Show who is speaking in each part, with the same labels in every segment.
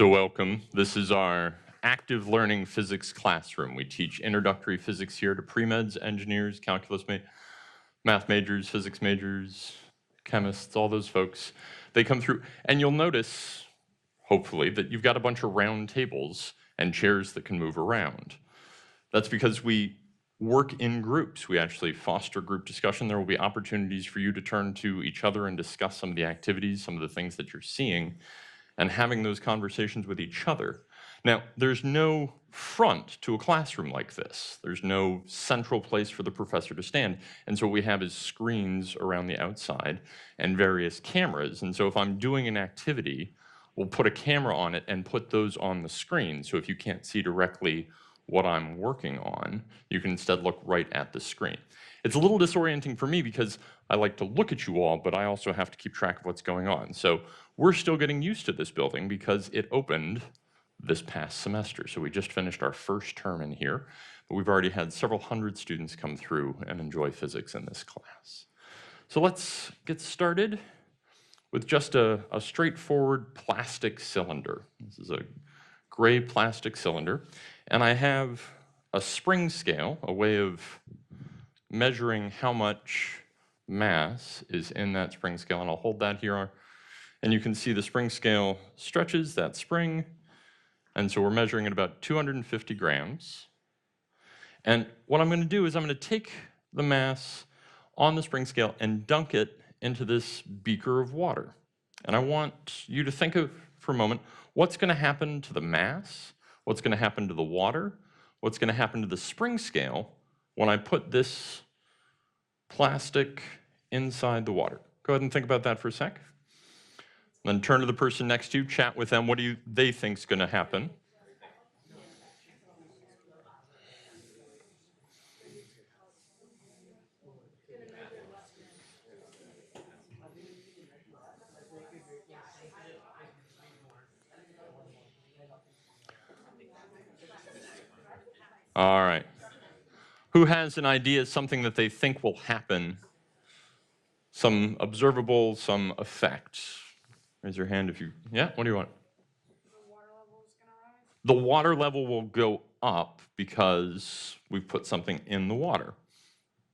Speaker 1: So welcome. This is our active learning physics classroom. We teach introductory physics here to pre-meds, engineers, calculus math majors, physics majors, chemists, all those folks. They come through, and you'll notice, hopefully, that you've got a bunch of round tables and chairs that can move around. That's because we work in groups. We actually foster group discussion. There will be opportunities for you to turn to each other and discuss some of the activities, some of the things that you're seeing, and having those conversations with each other. Now, there's no front to a classroom like this. There's no central place for the professor to stand. And so what we have is screens around the outside and various cameras. And so if I'm doing an activity, we'll put a camera on it and put those on the screen. So if you can't see directly what I'm working on, you can instead look right at the screen. It's a little disorienting for me because I like to look at you all, but I also have to keep track of what's going on. So we're still getting used to this building because it opened this past semester. So we just finished our first term in here, but we've already had several hundred students come through and enjoy physics in this class. So let's get started with just a straightforward plastic cylinder. This is a gray plastic cylinder, and I have a spring scale, a way of measuring how much mass is in that spring scale, and I'll hold that here, and you can see the spring scale stretches that spring, and so we're measuring at about 250 grams. And what I'm going to do is I'm going to take the mass on the spring scale and dunk it into this beaker of water. And I want you to think of, for a moment, what's going to happen to the mass, what's going to happen to the water, what's going to happen to the spring scale when I put this plastic inside the water. Go ahead and think about that for a sec. Then turn to the person next to you, chat with them. What do they think is going to happen? All right. Who has an idea, something that they think will happen? Some observable, some effect. Raise your hand if you, yeah, what do you want?
Speaker 2: The water level is going to rise?
Speaker 1: The water level will go up because we've put something in the water.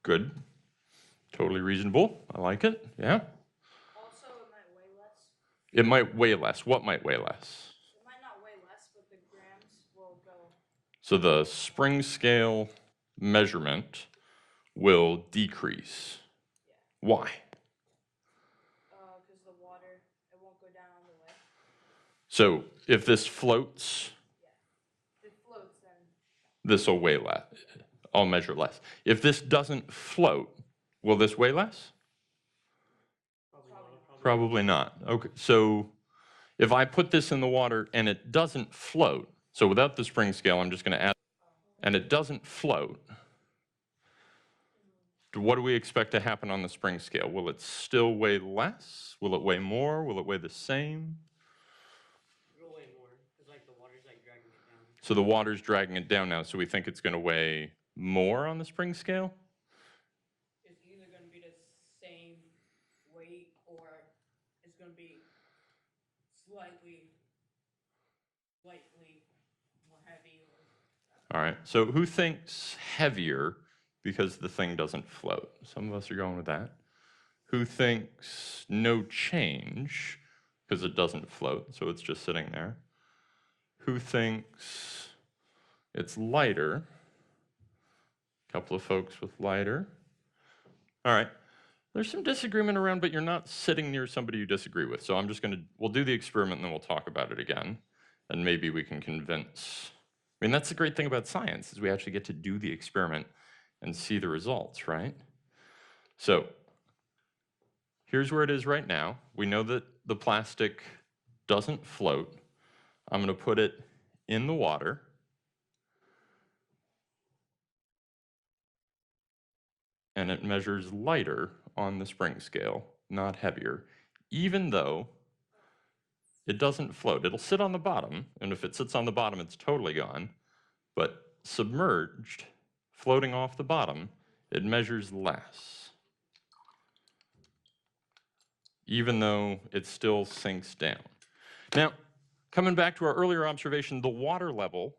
Speaker 1: Good. Totally reasonable. I like it. Yeah.
Speaker 2: Also, it might weigh less.
Speaker 1: It might weigh less. What might weigh less?
Speaker 2: It might not weigh less, but the grams will go.
Speaker 1: So the spring scale measurement will decrease.
Speaker 2: Yeah.
Speaker 1: Why?
Speaker 2: Because the water, it won't go down all the way.
Speaker 1: So if this floats,
Speaker 2: yeah. If it floats, then
Speaker 1: this will weigh less. I'll measure less. If this doesn't float, will this weigh less? Probably not. Okay, so if I put this in the water and it doesn't float, so without the spring scale, I'm just going to add, and it doesn't float, what do we expect to happen on the spring scale? Will it still weigh less? Will it weigh more? Will it weigh the same?
Speaker 3: It'll weigh more, because like the water's like dragging it down.
Speaker 1: So the water's dragging it down now, so we think it's going to weigh more on the spring scale?
Speaker 3: It's either going to be the same weight or it's going to be slightly more heavy.
Speaker 1: All right, so who thinks heavier because the thing doesn't float? Some of us are going with that. Who thinks no change because it doesn't float, so it's just sitting there? Who thinks it's lighter? A couple of folks with lighter. All right, there's some disagreement around, but you're not sitting near somebody you disagree with. So I'm just we'll do the experiment and then we'll talk about it again. And maybe we can convince. I mean, that's the great thing about science is we actually get to do the experiment and see the results, right? So here's where it is right now. We know that the plastic doesn't float. I'm going to put it in the water. And it measures lighter on the spring scale, not heavier, even though it doesn't float. It'll sit on the bottom, and if it sits on the bottom, it's totally gone. But submerged, floating off the bottom, it measures less, even though it still sinks down. Now, coming back to our earlier observation, the water level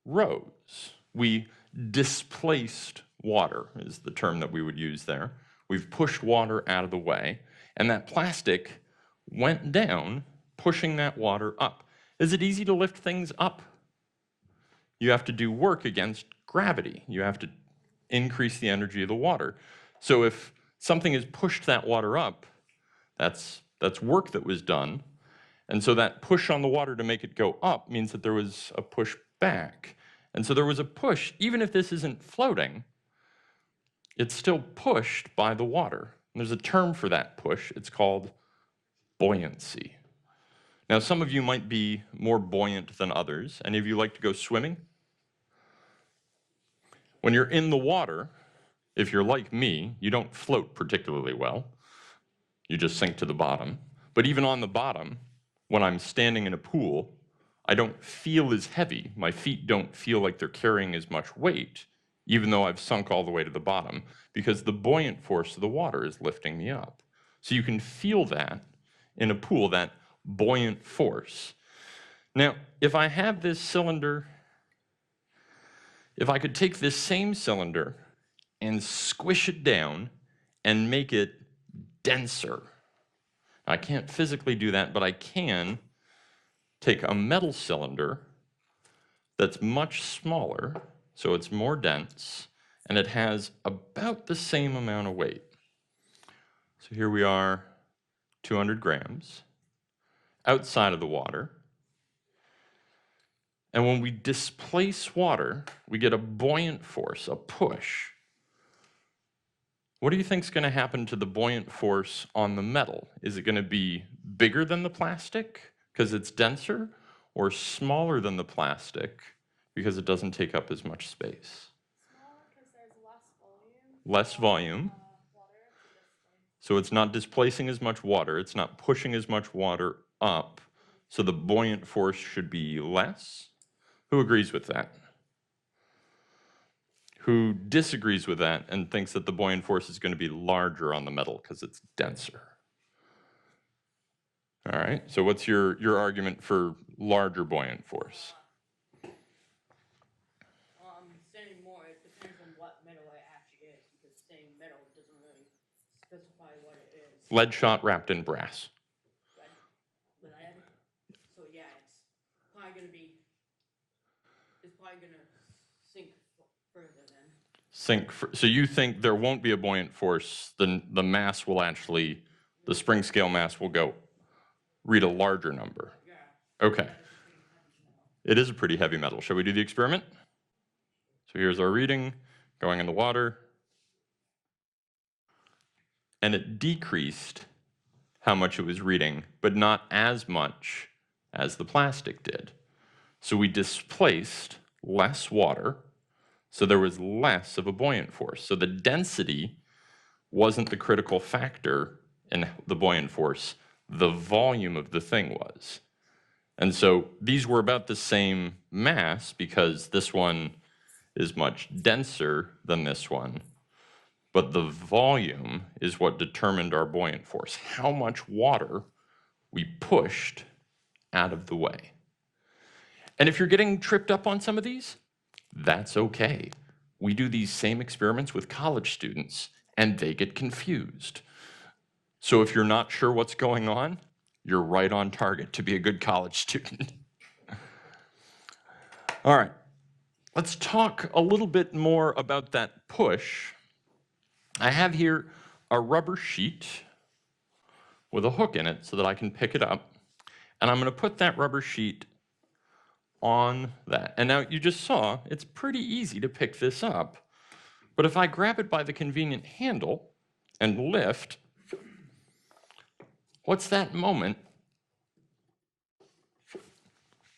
Speaker 1: rose. We displaced water is the term that we would use there. We've pushed water out of the way, and that plastic went down, pushing that water up. Is it easy to lift things up? You have to do work against gravity. You have to increase the energy of the water. So if something has pushed that water up, that's work that was done. And so that push on the water to make it go up means that there was a push back. And so there was a push, even if this isn't floating, it's still pushed by the water. And there's a term for that push. It's called buoyancy. Now, some of you might be more buoyant than others. Any of you like to go swimming? When you're in the water, if you're like me, you don't float particularly well. You just sink to the bottom. But even on the bottom, when I'm standing in a pool, I don't feel as heavy. My feet don't feel like they're carrying as much weight, even though I've sunk all the way to the bottom, because the buoyant force of the water is lifting me up. So you can feel that in a pool, that buoyant force. Now, if I have this cylinder, if I could take this same cylinder and squish it down and make it denser. I can't physically do that, but I can take a metal cylinder that's much smaller, so it's more dense, and it has about the same amount of weight. So here we are, 200 grams, outside of the water. And when we displace water, we get a buoyant force, a push. What do you think is going to happen to the buoyant force on the metal? Is it going to be bigger than the plastic because it's denser, or smaller than the plastic because it doesn't take up as much space?
Speaker 2: Smaller because there's less volume.
Speaker 1: Less volume.
Speaker 2: Water to displace.
Speaker 1: So it's not displacing as much water. It's not pushing as much water up. So the buoyant force should be less. Who agrees with that? Who disagrees with that and thinks that the buoyant force is going to be larger on the metal because it's denser? All right, so what's your argument for larger buoyant force?
Speaker 3: Saying more, it depends on what metal it actually is, because saying metal doesn't really specify what it is.
Speaker 1: Lead shot wrapped in brass.
Speaker 3: Lead? So yeah, it's probably gonna sink further then.
Speaker 1: So you think there won't be a buoyant force, then the mass will actually, the spring scale mass will go read a larger number.
Speaker 3: Yeah.
Speaker 1: Okay. It is a pretty heavy metal. Shall we do the experiment? So here's our reading, going in the water. And it decreased how much it was reading, but not as much as the plastic did. So we displaced less water, so there was less of a buoyant force. So the density wasn't the critical factor in the buoyant force, the volume of the thing was. And so these were about the same mass because this one is much denser than this one, but the volume is what determined our buoyant force, how much water we pushed out of the way. And if you're getting tripped up on some of these, that's okay. We do these same experiments with college students, and they get confused. So if you're not sure what's going on, you're right on target to be a good college student. All right, let's talk a little bit more about that push. I have here a rubber sheet with a hook in it so that I can pick it up. And I'm going to put that rubber sheet on that. And now you just saw, it's pretty easy to pick this up. But if I grab it by the convenient handle and lift, what's that moment?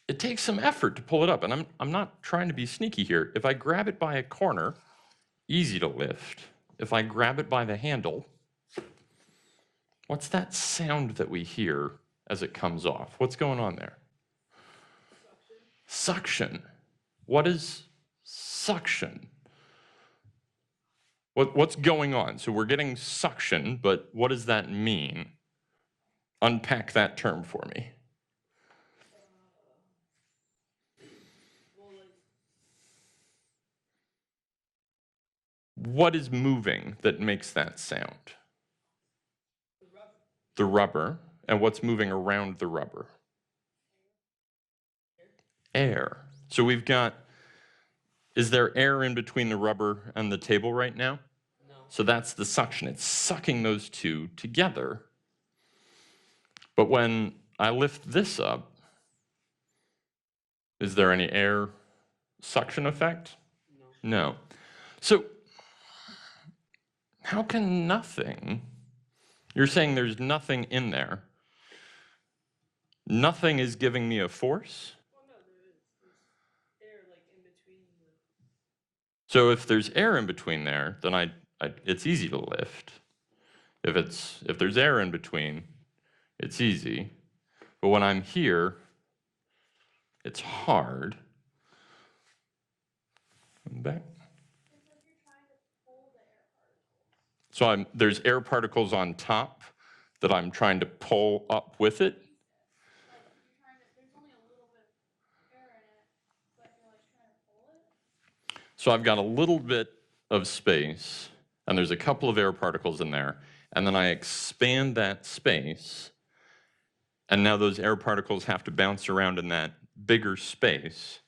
Speaker 1: It takes some effort to pull it up, and I'm not trying to be sneaky here. If I grab it by a corner, easy to lift. If I grab it by the handle, what's that sound that we hear as it comes off? What's going on there? Suction. What is suction? What's going on? So we're getting suction, but what does that mean? Unpack that term for me. what is moving that makes that sound?
Speaker 3: The rubber.
Speaker 1: The rubber. And what's moving around the rubber? Air. So we've got, is there air in between the rubber and the table right now?
Speaker 3: No.
Speaker 1: So that's the suction. It's sucking those two together. But when I lift this up, is there any air suction effect?
Speaker 3: No.
Speaker 1: No. So how can nothing, you're saying there's nothing in there. Nothing is giving me a force?
Speaker 3: Well, no, there is. There's air like in between.
Speaker 1: So if there's air in between there, then it's easy to lift. If there's air in between, it's easy. But when I'm here, it's hard. I'm back.
Speaker 2: It's like you're trying to pull the air particles.
Speaker 1: So there's air particles on top that I'm trying to pull up with it.
Speaker 2: Like you're trying to, there's only a little bit of air in it, but you're like trying to pull it.
Speaker 1: So I've got a little bit of space, and there's a couple of air particles in there, and then I expand that space, and now those air particles have to bounce around in that bigger space.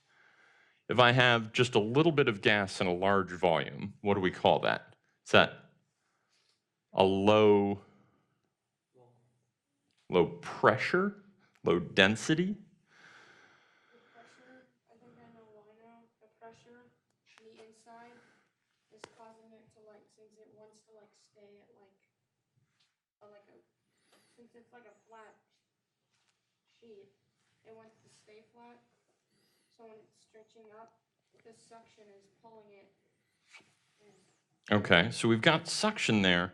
Speaker 1: If I have just a little bit of gas in a large volume, what do we call that? Is that a low pressure, low density?
Speaker 4: The pressure, I think I know why now. The pressure on the inside is causing it to like, since it wants to like stay at since it's like a flat sheet, it wants to stay flat. So when it's stretching up, the suction is pulling it in.
Speaker 1: Okay, so we've got suction there.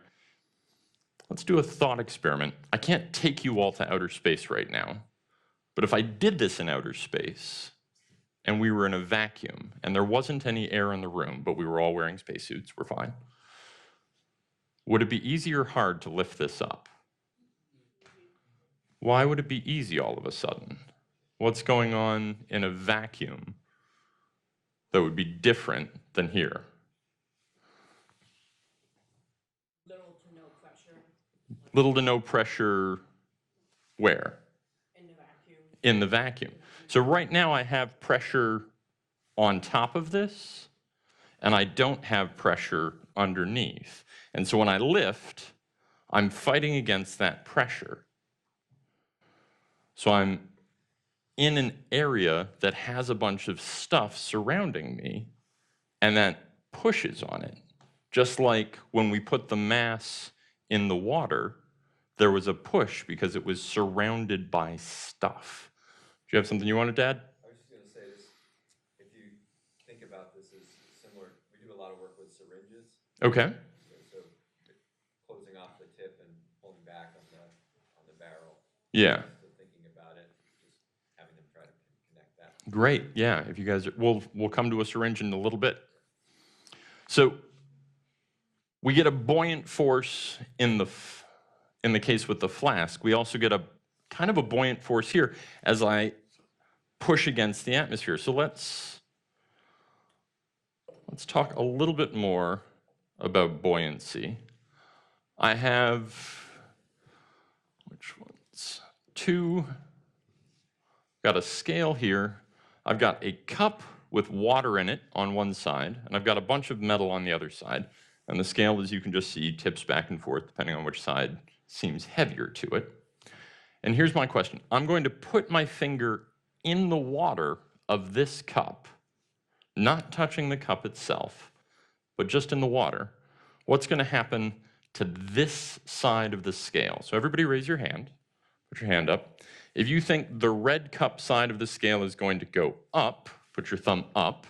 Speaker 1: Let's do a thought experiment. I can't take you all to outer space right now, but if I did this in outer space, and we were in a vacuum, and there wasn't any air in the room, but we were all wearing spacesuits, we're fine, would it be easy or hard to lift this up? Why would it be easy all of a sudden? What's going on in a vacuum that would be different than here?
Speaker 3: Little to no pressure.
Speaker 1: Little to no pressure where?
Speaker 3: In the vacuum.
Speaker 1: In the vacuum. So right now I have pressure on top of this, and I don't have pressure underneath. And so when I lift, I'm fighting against that pressure. So I'm in an area that has a bunch of stuff surrounding me, and that pushes on it. Just like when we put the mass in the water, there was a push because it was surrounded by stuff. Do you have something you wanted to add?
Speaker 5: I was just going to say this, if you think about this as similar, we do a lot of work with syringes.
Speaker 1: Okay.
Speaker 5: So closing off the tip and pulling back on the barrel.
Speaker 1: Yeah.
Speaker 5: So thinking about it, just having them try to connect that.
Speaker 1: Great. Yeah. If you guys are, we'll come to a syringe in a little bit. So we get a buoyant force in the case with the flask. We also get a kind of a buoyant force here as I push against the atmosphere. So let's talk a little bit more about buoyancy. I have, which ones? Got a scale here. I've got a cup with water in it on one side, and I've got a bunch of metal on the other side. And the scale, as you can just see, tips back and forth depending on which side seems heavier to it. And here's my question. I'm going to put my finger in the water of this cup, not touching the cup itself, but just in the water. What's going to happen to this side of the scale? So everybody raise your hand. Put your hand up. If you think the red cup side of the scale is going to go up, put your thumb up.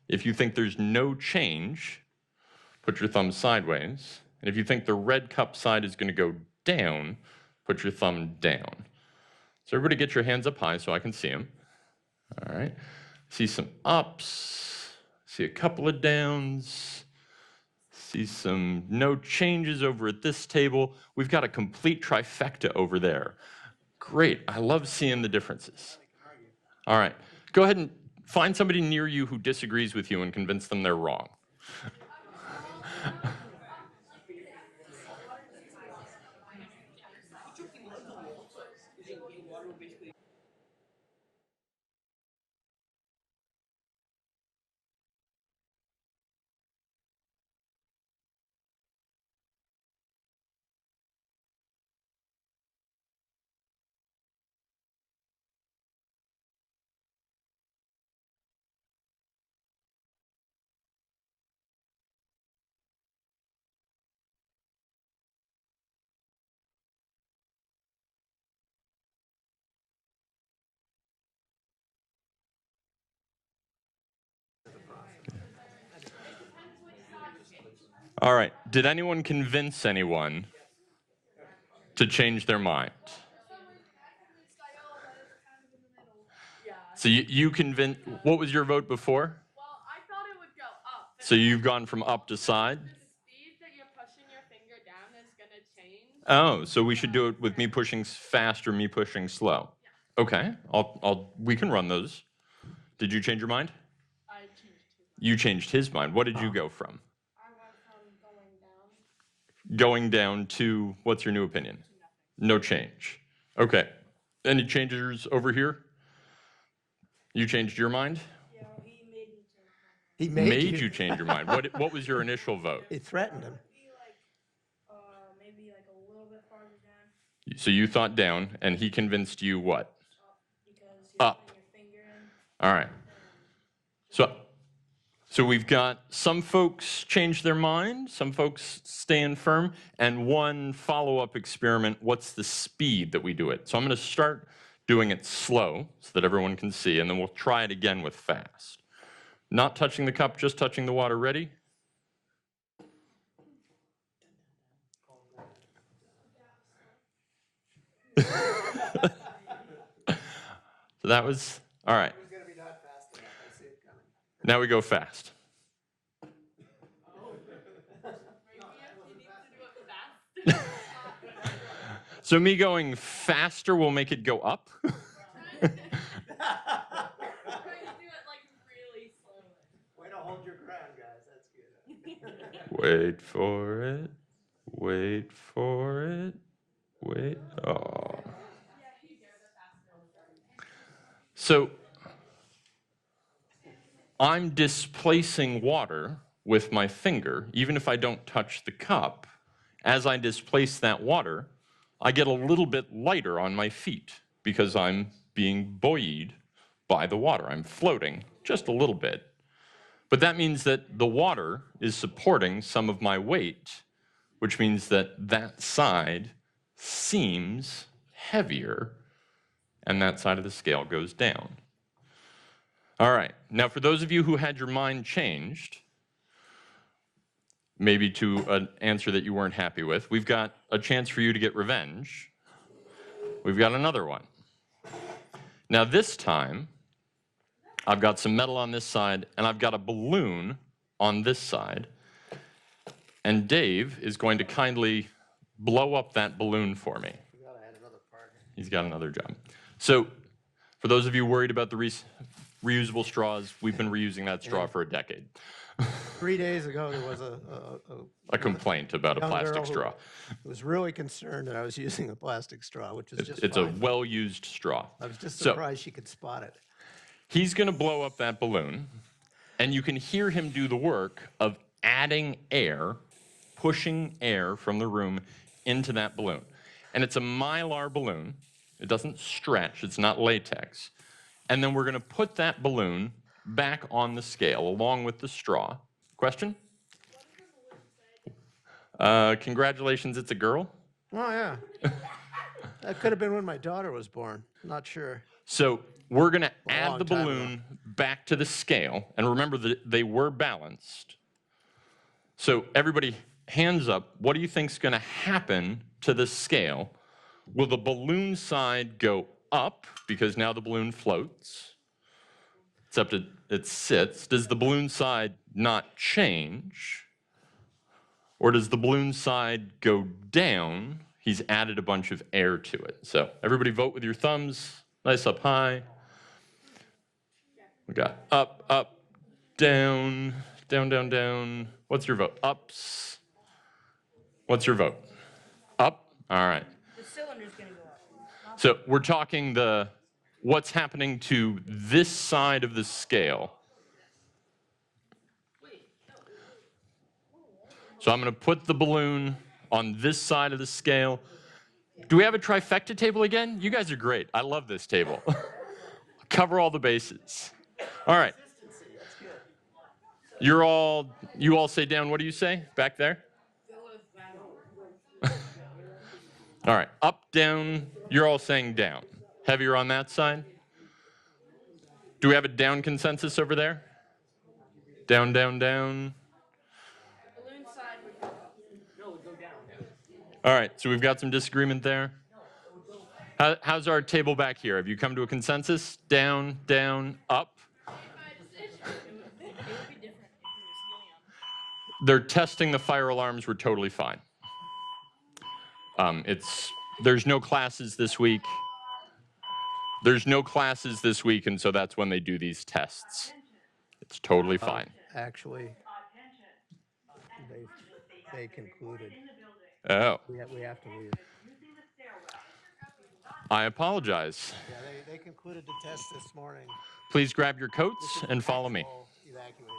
Speaker 1: If you think there's no change, put your thumb sideways. And if you think the red cup side is going to go down, put your thumb down. So everybody get your hands up high so I can see them. All right. See some ups. See a couple of downs. See some no changes over at this table. We've got a complete trifecta over there. Great. I love seeing the differences. All right. Go ahead and find somebody near you who disagrees with you and convince them they're wrong. All right. Did anyone convince anyone to change their mind?
Speaker 2: Yeah.
Speaker 1: So you convinced. What was your vote before?
Speaker 2: Well, I thought it would go up.
Speaker 1: So you've gone from up to side?
Speaker 2: The speed that you're pushing your finger down is gonna change.
Speaker 1: Oh, so we should do it with me pushing fast or me pushing slow. Okay. We can run those. Did you change your mind?
Speaker 2: I changed his mind.
Speaker 1: You changed his mind. What did you go from?
Speaker 4: I went from going down.
Speaker 1: Going down to, what's your new opinion? No change. Okay. Any changes over here? You changed your mind?
Speaker 3: Yeah, he made me change.
Speaker 6: He
Speaker 1: Made you change your mind. What was your initial vote?
Speaker 6: He threatened him.
Speaker 3: Be like, maybe like a little bit farther down,
Speaker 1: So you thought down, and he convinced you what?
Speaker 3: because you're
Speaker 1: Up.
Speaker 3: putting your finger in.
Speaker 1: All right. So we've got some folks change their mind, some folks stand firm, and one follow-up experiment, what's the speed that we do it? So I'm going to start doing it slow so that everyone can see, and then we'll try it again with fast. Not touching the cup, just touching the water. Ready? So that was, all right.
Speaker 6: It was going to be not fast enough. I see it coming.
Speaker 1: Now we go fast. So me going faster will make it go up?
Speaker 2: Trying to do it like really slowly.
Speaker 6: Way to hold your ground, guys. That's good.
Speaker 1: Wait for it. Wait for it. Wait. Oh. So I'm displacing water with my finger, even if I don't touch the cup. As I displace that water, I get a little bit lighter on my feet because I'm being buoyed by the water. I'm floating just a little bit. But that means that the water is supporting some of my weight, which means that that side seems heavier, and that side of the scale goes down. All right, now for those of you who had your mind changed, maybe to an answer that you weren't happy with, we've got a chance for you to get revenge. We've got another one. Now this time, I've got some metal on this side, and I've got a balloon on this side. And Dave is going to kindly blow up that balloon for me.
Speaker 6: We got to add another part.
Speaker 1: He's got another job. So for those of you worried about the reusable straws, we've been reusing that straw for a decade.
Speaker 6: 3 days ago, there was
Speaker 1: A complaint about a
Speaker 6: young girl
Speaker 1: plastic
Speaker 6: who
Speaker 1: straw.
Speaker 6: was really concerned that I was using a plastic straw, which is just
Speaker 1: It's a
Speaker 6: fine.
Speaker 1: well-used straw.
Speaker 6: I was just
Speaker 1: So-
Speaker 6: surprised she could spot it.
Speaker 1: He's going to blow up that balloon, and you can hear him do the work of adding air, pushing air from the room into that balloon. And it's a Mylar balloon. It doesn't stretch. It's not latex. And then we're going to put that balloon back on the scale along with the straw. Question? Congratulations, it's a girl.
Speaker 6: Oh, yeah. That could have been when my daughter was born. Not sure.
Speaker 1: So we're going to
Speaker 6: A
Speaker 1: add
Speaker 6: long
Speaker 1: the
Speaker 6: time ago.
Speaker 1: balloon back to the scale. And remember that they were balanced. So everybody, hands up. What do you think is going to happen to the scale? Will the balloon side go up because now the balloon floats? Except it sits. Does the balloon side not change? Or does the balloon side go down? He's added a bunch of air to it. So everybody vote with your thumbs. Nice up high. We got up, up, down, down, down, down, What's your vote? Ups. What's your vote? Up? All right.
Speaker 3: The cylinder's gonna go up.
Speaker 1: So we're talking what's happening to this side of the scale. So I'm going to put the balloon on this side of the scale. Do we have a trifecta table again? You guys are great. I love this table. Cover all the bases. All right. You all say down. What do you say back there? All right. Up, down. You're all saying down. Heavier on that side. Do we have a down consensus over there? Down, down, down.
Speaker 3: Balloon side would go up. No, it would go down.
Speaker 1: All right, so we've got some disagreement there. How's our table back here? Have you come to a consensus? Down, down, up?
Speaker 3: It would be different if it was helium.
Speaker 1: They're testing the fire alarms. We're totally fine. There's no classes this week. And so that's when they do these tests. It's totally fine.
Speaker 6: Actually, they concluded.
Speaker 1: Oh,
Speaker 6: We have to leave.
Speaker 1: I apologize.
Speaker 6: Yeah, they concluded the test this morning.
Speaker 1: Please grab your coats and follow me.
Speaker 6: Actual evacuation.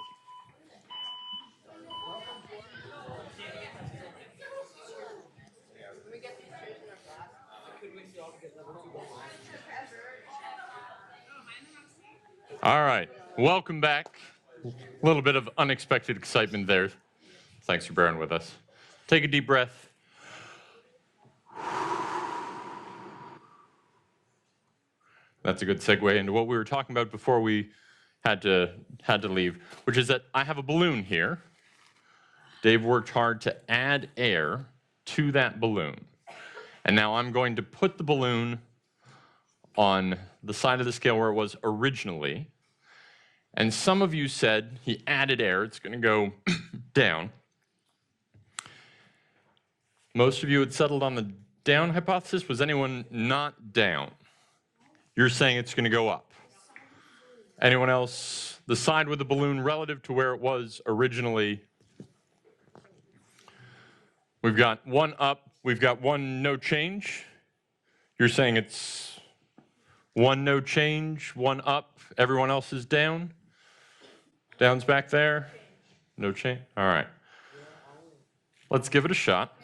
Speaker 1: All right, welcome back. A little bit of unexpected excitement there. Thanks for bearing with us. Take a deep breath. That's a good segue into what we were talking about before we had to leave, which is that I have a balloon here. Dave worked hard to add air to that balloon. And now I'm going to put the balloon on the side of the scale where it was originally. And some of you said he added air. It's going to go down. Most of you had settled on the down hypothesis. Was anyone not down? You're saying it's going to go up. Anyone else? The side with the balloon relative to where it was originally. We've got one up. We've got one no change. You're saying it's one no change, one up. Everyone else is down. Down's back there. No change. All right. Let's give it a shot.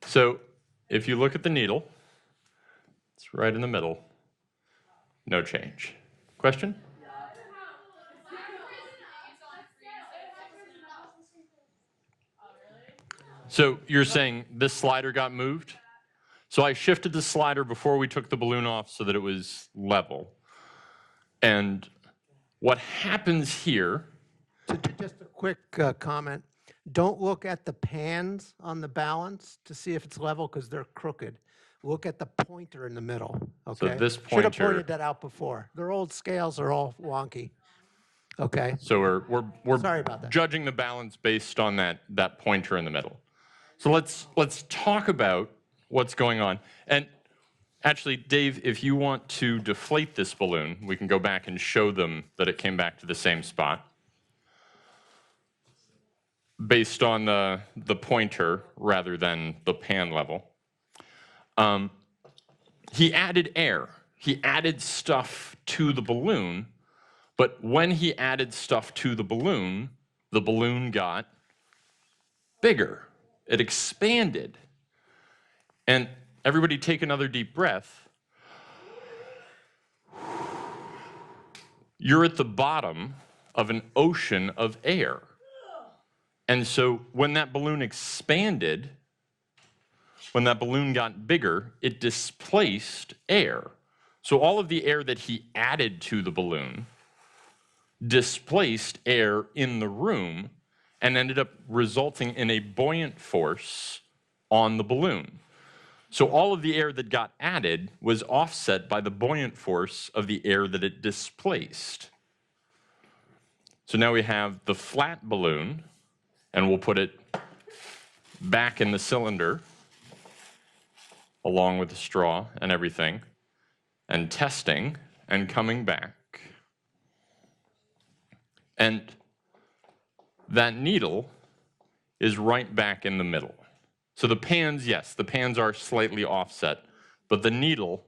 Speaker 1: So if you look at the needle, it's right in the middle. No change. Question? So you're saying this slider got moved? So I shifted the slider before we took the balloon off so that it was level. And what happens here...
Speaker 6: Just a quick comment. Don't look at the pans on the balance to see if it's level because they're crooked. Look at the pointer in the middle. Okay.
Speaker 1: this
Speaker 6: Should have
Speaker 1: pointer-
Speaker 6: pointed that out before. Their old scales are all wonky. Okay.
Speaker 1: So we're
Speaker 6: Sorry about that.
Speaker 1: judging the balance based on that pointer in the middle. So let's talk about what's going on. And actually, Dave, if you want to deflate this balloon, we can go back and show them that it came back to the same spot based on the pointer rather than the pan level. He added air. He added stuff to the balloon, but when he added stuff to the balloon got bigger. It expanded. And everybody take another deep breath. You're at the bottom of an ocean of air. And so when that balloon expanded, when that balloon got bigger, it displaced air. So all of the air that he added to the balloon displaced air in the room and ended up resulting in a buoyant force on the balloon. So all of the air that got added was offset by the buoyant force of the air that it displaced. So now we have the flat balloon, and we'll put it back in the cylinder, along with the straw and everything, and testing and coming back. And that needle is right back in the middle. So the pans, yes, the pans are slightly offset, but the needle,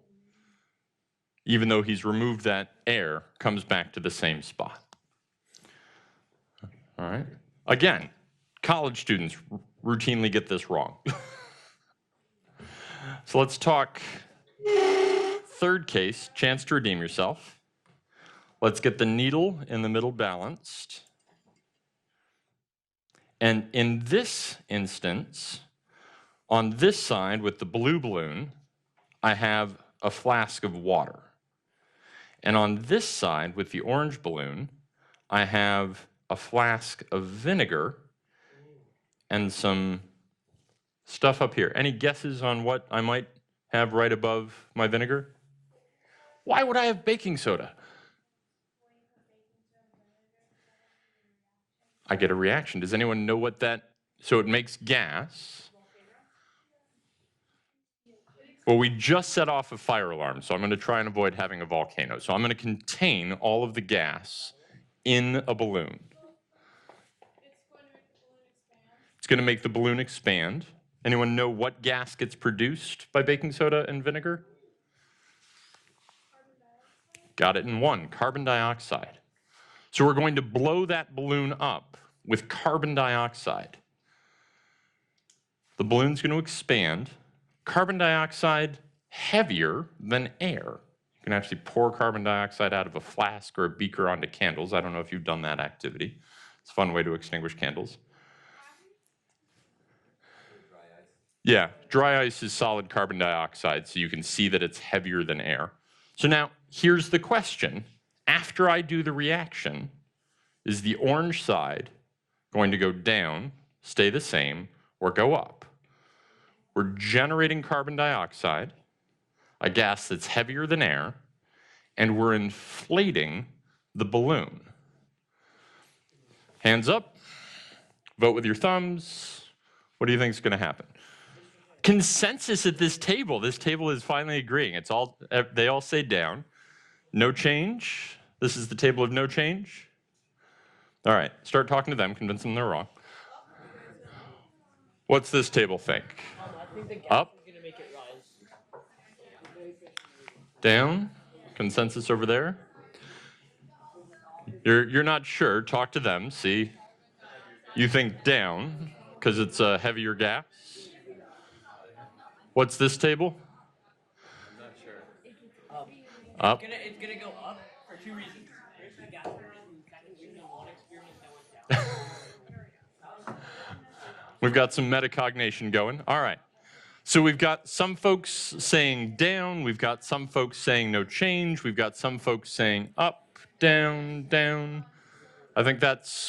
Speaker 1: even though he's removed that air, comes back to the same spot. All right. Again, college students routinely get this wrong. So let's talk third case, chance to redeem yourself. Let's get the needle in the middle balanced. And in this instance, on this side with the blue balloon, I have a flask of water. And on this side with the orange balloon, I have a flask of vinegar and some stuff up here. Any guesses on what I might have right above my vinegar? Why would I have baking soda? I get a reaction. Does anyone know what that, so it makes gas. Well, we just set off a fire alarm, so I'm going to try and avoid having a volcano. So I'm going to contain all of the gas in a balloon. It's going to make the balloon expand. Anyone know what gas gets produced by baking soda and vinegar? Got it in one, carbon dioxide. So we're going to blow that balloon up with carbon dioxide. The balloon's going to expand. Carbon dioxide heavier than air. You can actually pour carbon dioxide out of a flask or a beaker onto candles. I don't know if you've done that activity. It's a fun way to extinguish candles. Yeah, dry ice is solid carbon dioxide, so you can see that it's heavier than air. So now, here's the question. After I do the reaction, is the orange side going to go down, stay the same, or go up? We're generating carbon dioxide, a gas that's heavier than air, and we're inflating the balloon. Hands up. Vote with your thumbs. What do you think is going to happen? Consensus at this table. This table is finally agreeing. It's all, they all say down. No change. This is the table of no change. All right, start talking to them, convince them they're wrong. What's this table think?
Speaker 3: I think the gas
Speaker 1: Up?
Speaker 3: is gonna make it rise.
Speaker 1: Down? Consensus over there? You're not sure. Talk to them. See. You think down because it's a heavier gas. What's this table?
Speaker 5: I'm not sure.
Speaker 1: Up.
Speaker 3: It's gonna go up for two reasons. First, the gas burners, and second, we've done one experiment that went down.
Speaker 1: We've got some metacognition going. All right. So we've got some folks saying down. We've got some folks saying no change. We've got some folks saying up, down, down. I think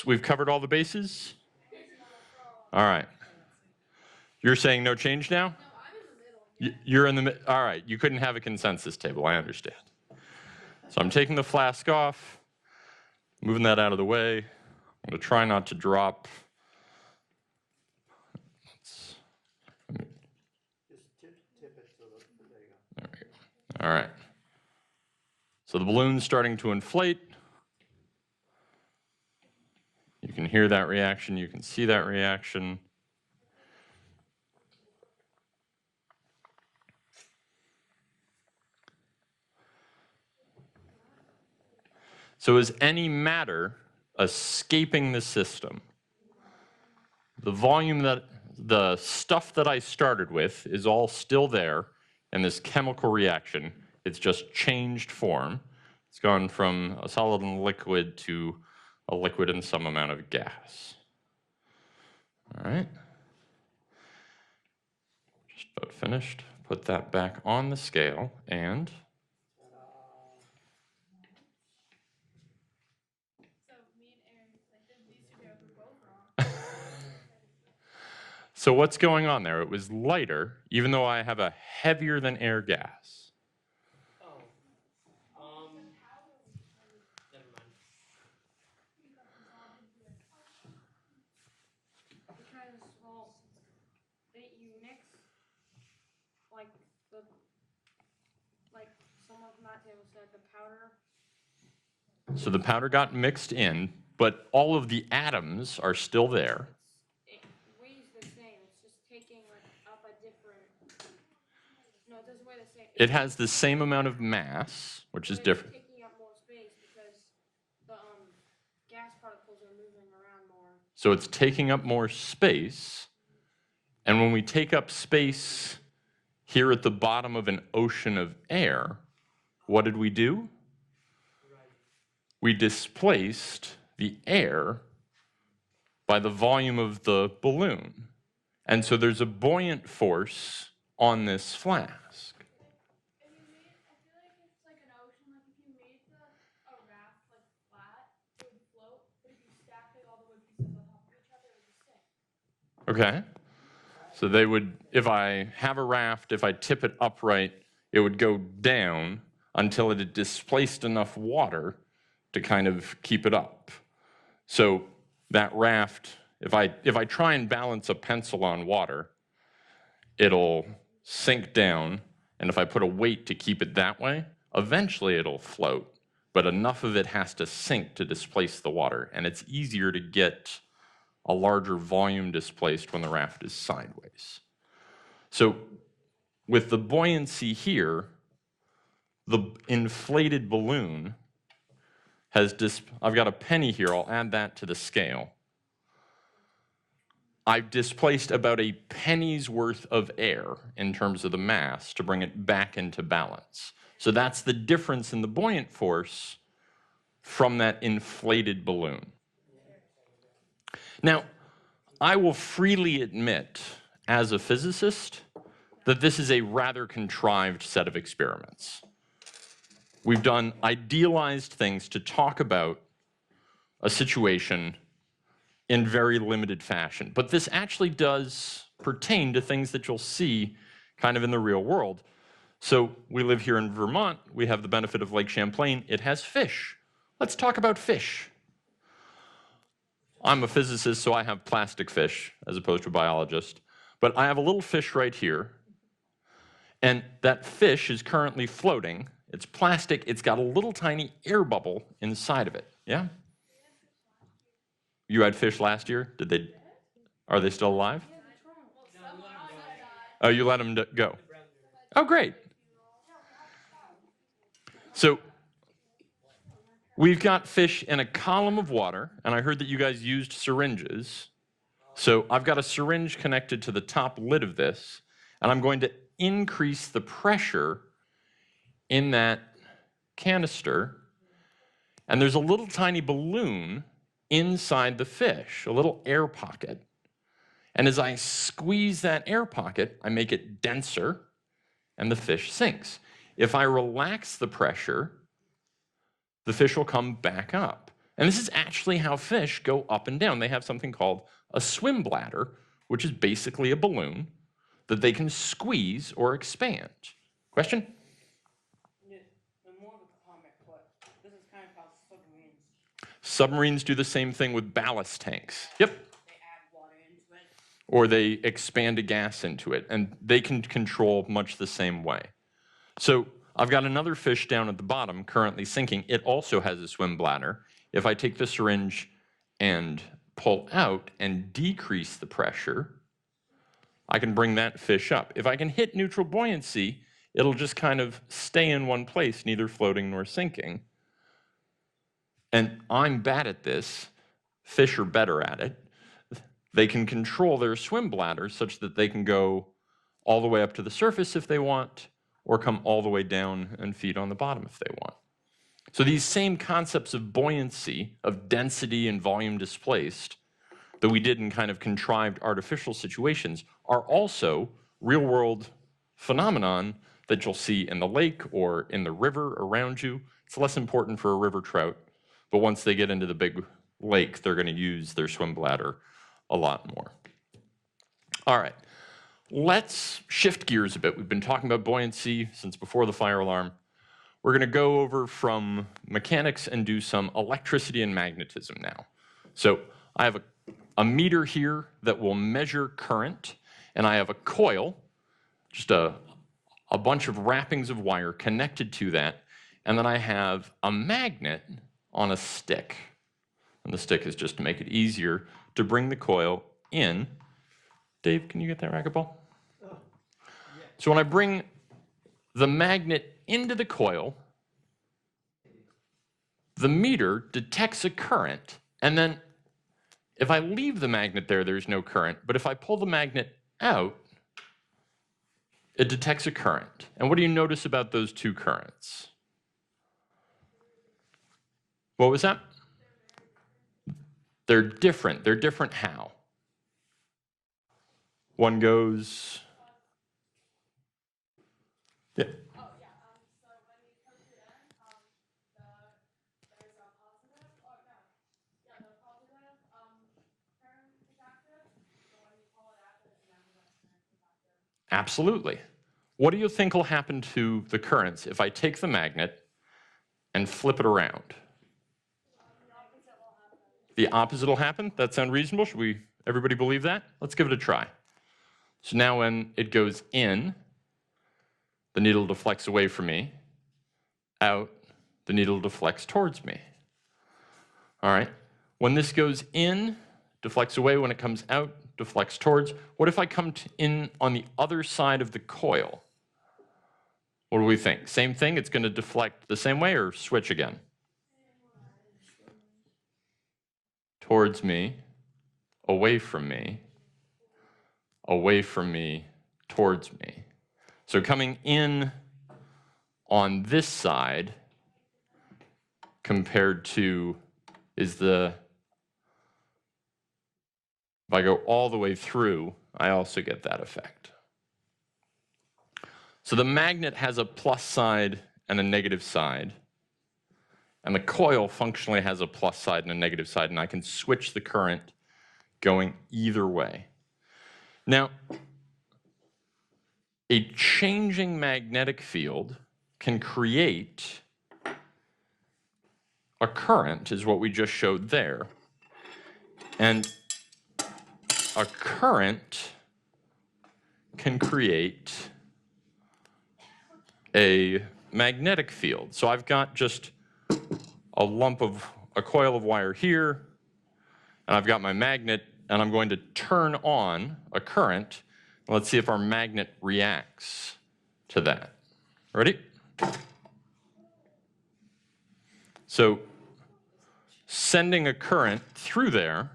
Speaker 1: we've covered all the bases. All right. You're saying no change now? You're in the middle. All right. You couldn't have a consensus table. I understand. So I'm taking the flask off, moving that out of the way. I'm going to try not to drop. All right. So the balloon's starting to inflate. You can hear that reaction. You can see that reaction. So is any matter escaping the system? The volume the stuff that I started with is all still there in this chemical reaction. It's just changed form. It's gone from a solid and liquid to a liquid and some amount of gas. All right. Just about finished. Put that back on the scale and
Speaker 2: So me and Aaron, these two guys were both wrong.
Speaker 1: so what's going on there? It was lighter, even though I have a heavier than air gas.
Speaker 3: Oh. Never mind.
Speaker 4: We're trying to solve like someone from that table said, the powder.
Speaker 1: So the powder got mixed in, but all of the atoms are still there.
Speaker 4: It weighs the same. It's just taking like up a different. No, it doesn't weigh the same.
Speaker 1: It has the same amount of mass, which is
Speaker 4: But
Speaker 1: different.
Speaker 4: It's taking up more space because the gas particles are moving around more.
Speaker 1: So it's taking up more space. And when we take up space here at the bottom of an ocean of air, what did we do? We displaced the air by the volume of the balloon. And so there's a buoyant force on this flask.
Speaker 2: If you made, I feel like it's like an ocean. Like if you made a raft like flat, it would float. But if you stacked like all the wood pieces on top of each other, it would just sink.
Speaker 1: Okay? So they would, if I have a raft, if I tip it upright, it would go down until it had displaced enough water to kind of keep it up. So that raft, if I try and balance a pencil on water, it'll sink down, and if I put a weight to keep it that way, eventually it'll float, but enough of it has to sink to displace the water, and it's easier to get a larger volume displaced when the raft is sideways. So with the buoyancy here, the inflated balloon has I've got a penny here, I'll add that to the scale. I've displaced about a penny's worth of air in terms of the mass to bring it back into balance. So that's the difference in the buoyant force from that inflated balloon. Now, I will freely admit, as a physicist, that this is a rather contrived set of experiments. We've done idealized things to talk about a situation in very limited fashion. But this actually does pertain to things that you'll see kind of in the real world. So we live here in Vermont. We have the benefit of Lake Champlain. It has fish. Let's talk about fish. I'm a physicist, so I have plastic fish as opposed to a biologist. But I have a little fish right here. And that fish is currently floating. It's plastic. It's got a little tiny air bubble inside of it. Yeah? You had fish last year? Did they? Are they still alive? Oh, you let them go. Oh, great. So we've got fish in a column of water, and I heard that you guys used syringes. So I've got a syringe connected to the top lid of this, and I'm going to increase the pressure in that canister, and there's a little tiny balloon inside the fish, a little air pocket. And as I squeeze that air pocket, I make it denser, and the fish sinks. If I relax the pressure, the fish will come back up. And this is actually how fish go up and down. They have something called a swim bladder, which is basically a balloon that they can squeeze or expand. Question?
Speaker 3: More of a comment, but this is kind of how submarines.
Speaker 1: Submarines do the same thing with ballast tanks. Yep.
Speaker 3: They add water into it.
Speaker 1: Or they expand a gas into it, and they can control much the same way. So I've got another fish down at the bottom currently sinking. It also has a swim bladder. If I take the syringe and pull out and decrease the pressure, I can bring that fish up. If I can hit neutral buoyancy, it'll just kind of stay in one place, neither floating nor sinking. And I'm bad at this. Fish are better at it. They can control their swim bladders such that they can go all the way up to the surface if they want, or come all the way down and feed on the bottom if they want. So these same concepts of buoyancy, of density and volume displaced, that we did in kind of contrived artificial situations, are also real-world phenomenon that you'll see in the lake or in the river around you. It's less important for a river trout, but once they get into the big lake, they're going to use their swim bladder a lot more. All right, let's shift gears a bit. We've been talking about buoyancy since before the fire alarm. We're going to go over from mechanics and do some electricity and magnetism now. So I have a meter here that will measure current, and I have a coil, just a a bunch of wrappings of wire connected to that, and then I have a magnet on a stick. And the stick is just to make it easier to bring the coil in. Dave, can you get that racquetball? So when I bring the magnet into the coil, the meter detects a current, and then if I leave the magnet there, there's no current. But if I pull the magnet out, it detects a current. And what do you notice about those two currents? What was that? They're different. They're different how? One goes... Yeah.
Speaker 2: Oh, yeah, so when you come to the end, there's a positive, or no, yeah, the positive, current detector, so when you pull it out, there's a negative current detector.
Speaker 1: Absolutely. What do you think will happen to the currents if I take the magnet and flip it around? The opposite will happen? That sound reasonable? Should everybody believe that? Let's give it a try. So now when it goes in, the needle deflects away from me. Out, the needle deflects towards me. All right. When this goes in, deflects away. When it comes out, deflects towards. What if I come in on the other side of the coil? What do we think? Same thing? It's going to deflect the same way or switch again? Towards me, away from me, towards me. So coming in on this side compared to if I go all the way through, I also get that effect. So the magnet has a plus side and a negative side, and the coil functionally has a plus side and a negative side, and I can switch the current going either way. Now, a changing magnetic field can create a current, is what we just showed there. And a current can create a magnetic field. So I've got just a coil of wire here, and I've got my magnet, and I'm going to turn on a current. Let's see if our magnet reacts to that. Ready? So sending a current through there,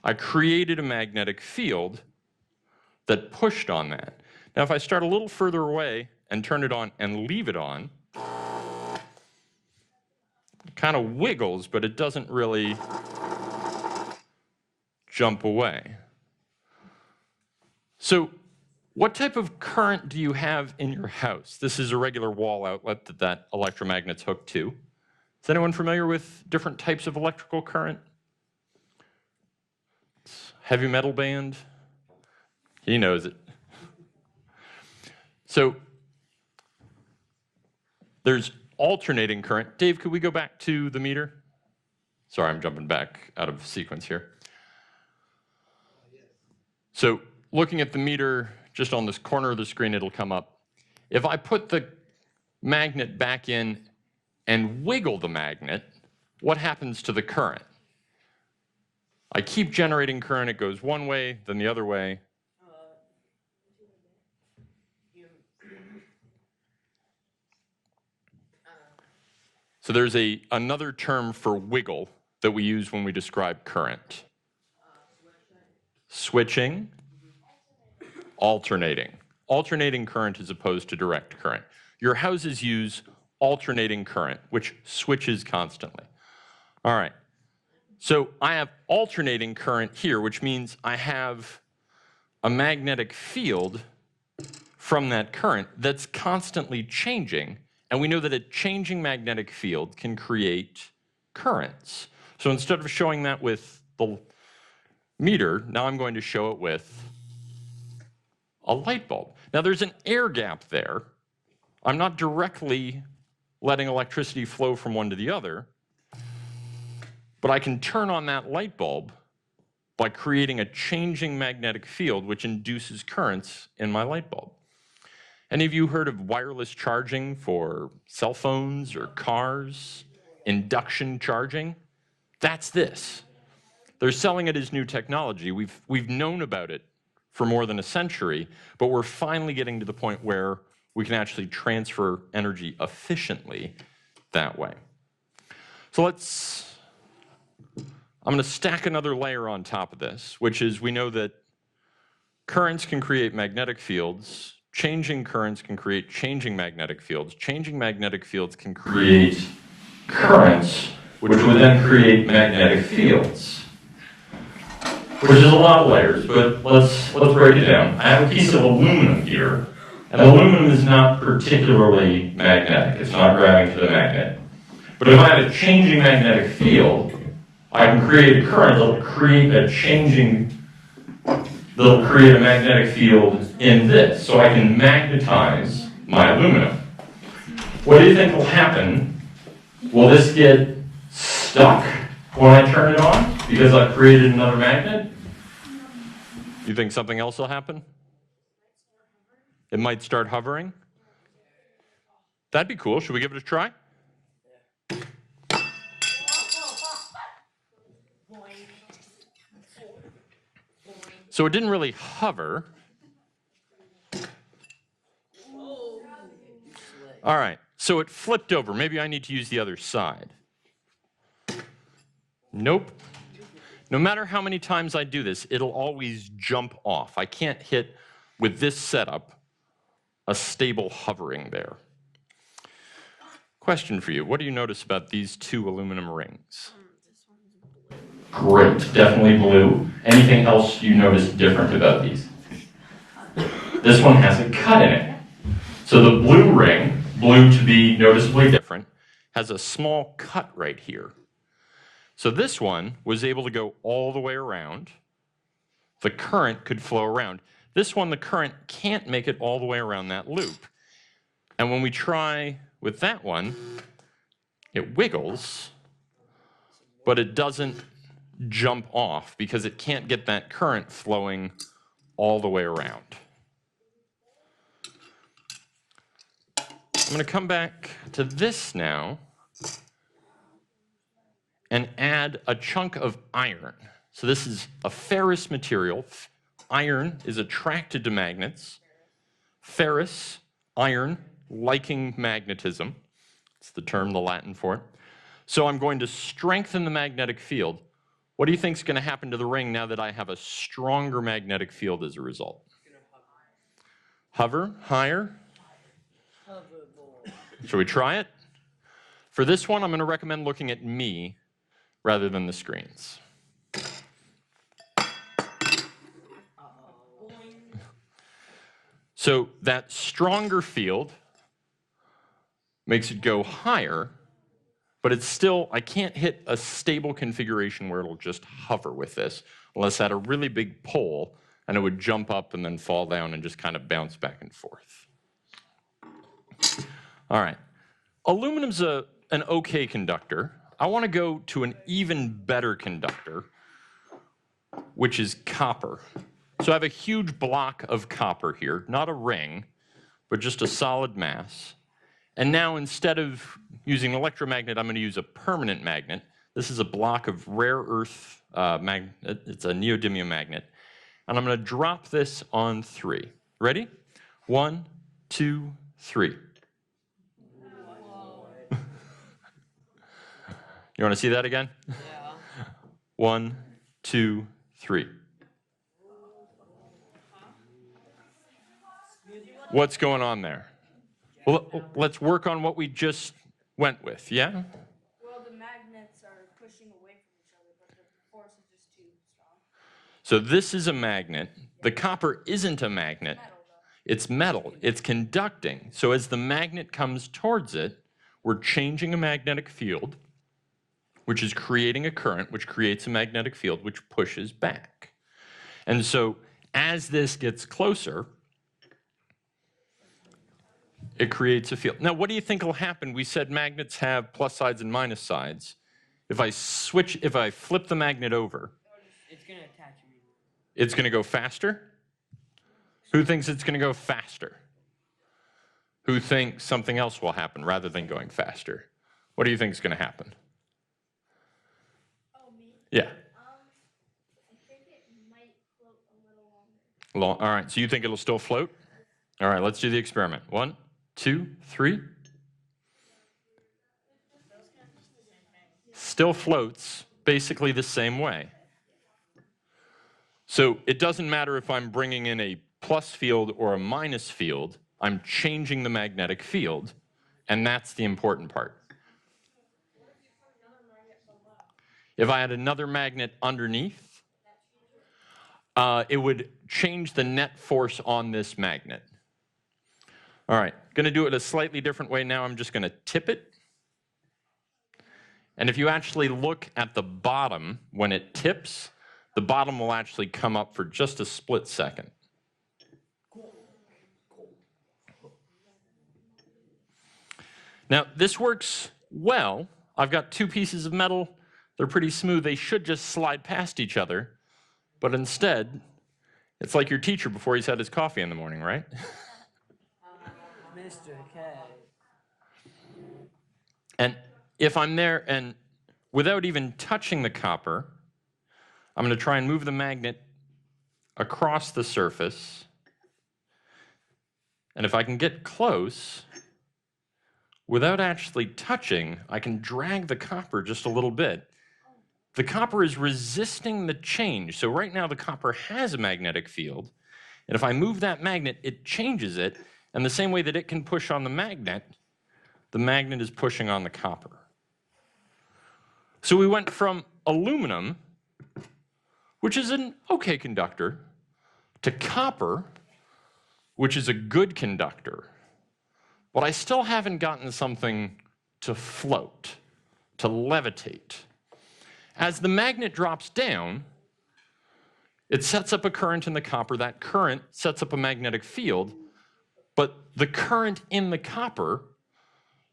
Speaker 1: I created a magnetic field that pushed on that. Now if I start a little further away and turn it on and leave it on, it kind of wiggles, but it doesn't really jump away. So what type of current do you have in your house? This is a regular wall outlet that electromagnet's hooked to. Is anyone familiar with different types of electrical current? Heavy metal band? He knows it. So there's alternating current. Dave, could we go back to the meter? Sorry, I'm jumping back out of sequence here. So looking at the meter, just on this corner of the screen, it'll come up. If I put the magnet back in and wiggle the magnet, what happens to the current? I keep generating current. It goes one way, then the other way. So there's another term for wiggle that we use when we describe current. Switching, alternating. Alternating current as opposed to direct current. Your houses use alternating current, which switches constantly. All right. So I have alternating current here, which means I have a magnetic field from that current that's constantly changing. And we know that a changing magnetic field can create currents. So instead of showing that with the meter, now I'm going to show it with a light bulb. Now there's an air gap there. I'm not directly letting electricity flow from one to the other, but I can turn on that light bulb by creating a changing magnetic field which induces currents in my light bulb. Any of you heard of wireless charging for cell phones or cars? Induction charging? That's this. They're selling it as new technology. We've known about it for more than a century, but we're finally getting to the point where we can actually transfer energy efficiently that way. So I'm going to stack another layer on top of this, which is we know that currents can create magnetic fields, changing currents can create changing magnetic fields, changing magnetic fields can create currents, which would then create magnetic fields. Which is a lot of layers, but let's break it down. I have a piece of aluminum here, and aluminum is not particularly magnetic. It's not grabbing to the magnet. But if I have a changing magnetic field, I can create a current that'll create a magnetic field in this, so I can magnetize my aluminum. What do you think will happen? Will this get stuck when I turn it on because I've created another magnet? You think something else will happen? It might start hovering? That'd be cool. Should we give it a try? So it didn't really hover. All right, so it flipped over. Maybe I need to use the other side. Nope. No matter how many times I do this, it'll always jump off. I can't hit, with this setup, a stable hovering there. Question for you. What do you notice about these two aluminum rings? Great, definitely blue. Anything else you notice different about these? This one has a cut in it. So the blue ring, blue to be noticeably different, has a small cut right here. So this one was able to go all the way around. The current could flow around. This one, the current can't make it all the way around that loop. And when we try with that one, it wiggles, but it doesn't jump off because it can't get that current flowing all the way around. I'm going to come back to this now and add a chunk of iron. So this is a ferrous material. Iron is attracted to magnets. Ferrous, iron, liking magnetism. It's the term, the Latin for it. So I'm going to strengthen the magnetic field. What do you think is going to happen to the ring now that I have a stronger magnetic field as a result? Hover, higher? Shall we try it? For this one, I'm going to recommend looking at me rather than the screens. So that stronger field makes it go higher, but it's still, I can't hit a stable configuration where it'll just hover with this, unless I had a really big pole and it would jump up and then fall down and just kind of bounce back and forth. All right, aluminum's an okay conductor. I want to go to an even better conductor, which is copper. So I have a huge block of copper here, not a ring, but just a solid mass. And now instead of using an electromagnet, I'm going to use a permanent magnet. This is a block of rare earth magnet. It's a neodymium magnet. And I'm going to drop this on 3. Ready? 1, 2, 3. You want to see that again? Yeah. 1, 2, 3. What's going on there? Well, let's work on what we just went with, yeah?
Speaker 4: Well, the magnets are pushing away from each other, but the force is just too strong.
Speaker 1: So this is a magnet. The copper isn't a magnet. It's metal. It's conducting. So as the magnet comes towards it, we're changing a magnetic field, which is creating a current, which creates a magnetic field, which pushes back. And so as this gets closer, it creates a field. Now, what do you think will happen? We said magnets have plus sides and minus sides. If I flip the magnet over,
Speaker 3: It's going to attach immediately.
Speaker 1: it's going to go faster? Who thinks it's going to go faster? who think something else will happen rather than going faster? What do you think is going to happen?
Speaker 4: Oh, me?
Speaker 1: Yeah.
Speaker 4: I think it might float a little longer.
Speaker 1: All right, so you think it'll still float? All right, let's do the experiment. 1, 2, 3. Still floats basically the same way. So it doesn't matter if I'm bringing in a plus field or a minus field, I'm changing the magnetic field, and that's the important part. If I had another magnet underneath, it would change the net force on this magnet. All right, going to do it a slightly different way now. I'm just going to tip it. And if you actually look at the bottom, when it tips, the bottom will actually come up for just a split second. Now, this works well. I've got two pieces of metal. They're pretty smooth. They should just slide past each other. But instead, it's like your teacher before he's had his coffee in the morning, right?
Speaker 7: Mr. K.
Speaker 1: And if I'm there and without even touching the copper, I'm going to try and move the magnet across the surface. And if I can get close, without actually touching, I can drag the copper just a little bit. The copper is resisting the change. So right now the copper has a magnetic field. And if I move that magnet, it changes it. And the same way that it can push on the magnet is pushing on the copper. So we went from aluminum, which is an okay conductor, to copper, which is a good conductor. But I still haven't gotten something to float, to levitate. As the magnet drops down, it sets up a current in the copper. That current sets up a magnetic field, but the current in the copper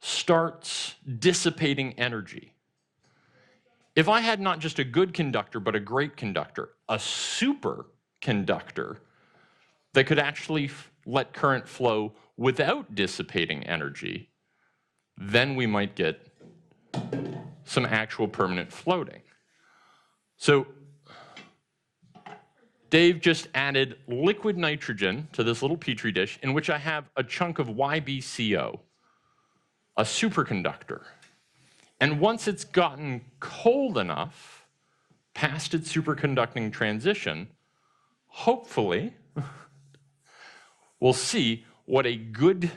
Speaker 1: starts dissipating energy. If I had not just a good conductor, but a great conductor, a superconductor that could actually let current flow without dissipating energy, then we might get some actual permanent floating. So Dave just added liquid nitrogen to this little petri dish in which I have a chunk of YbCO, a superconductor. And once it's gotten cold enough, past its superconducting transition, hopefully we'll see what a good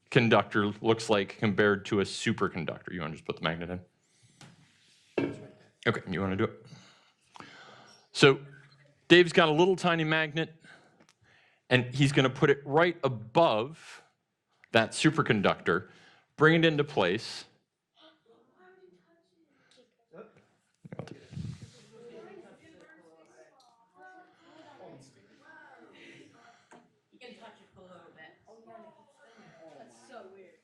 Speaker 1: conductor looks like compared to a superconductor. You want to just put the magnet in? Okay, you want to do it? So Dave's got a little tiny magnet, and he's going to put it right above that superconductor, bring it into place.
Speaker 3: You can touch it a little bit. That's so weird.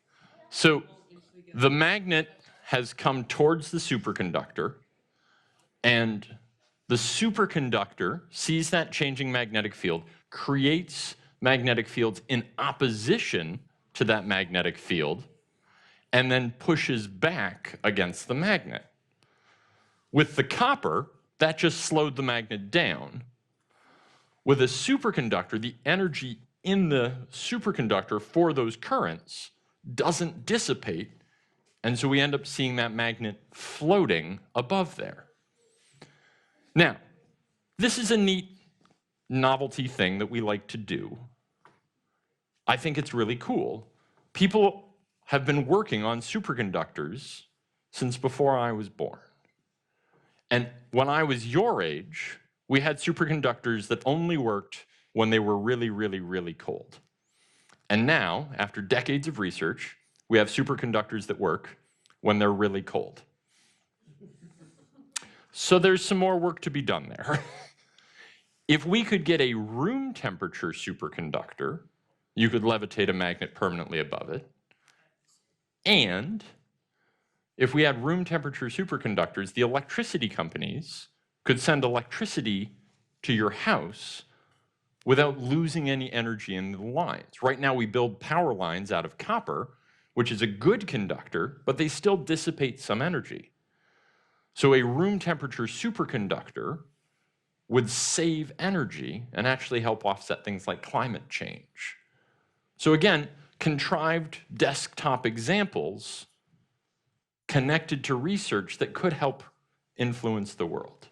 Speaker 1: So the magnet has come towards the superconductor, and the superconductor sees that changing magnetic field, creates magnetic fields in opposition to that magnetic field, and then pushes back against the magnet. With the copper, that just slowed the magnet down. With a superconductor, the energy in the superconductor for those currents doesn't dissipate, and so we end up seeing that magnet floating above there. Now, this is a neat novelty thing that we like to do. I think it's really cool. People have been working on superconductors since before I was born. And when I was your age, we had superconductors that only worked when they were really, really, really cold. And now, after decades of research, we have superconductors that work when they're really cold. So there's some more work to be done there. If we could get a room temperature superconductor, you could levitate a magnet permanently above it. And if we had room temperature superconductors, the electricity companies could send electricity to your house without losing any energy in the lines. Right now we build power lines out of copper, which is a good conductor, but they still dissipate some energy. So a room temperature superconductor would save energy and actually help offset things like climate change. So again, contrived desktop examples connected to research that could help influence the world.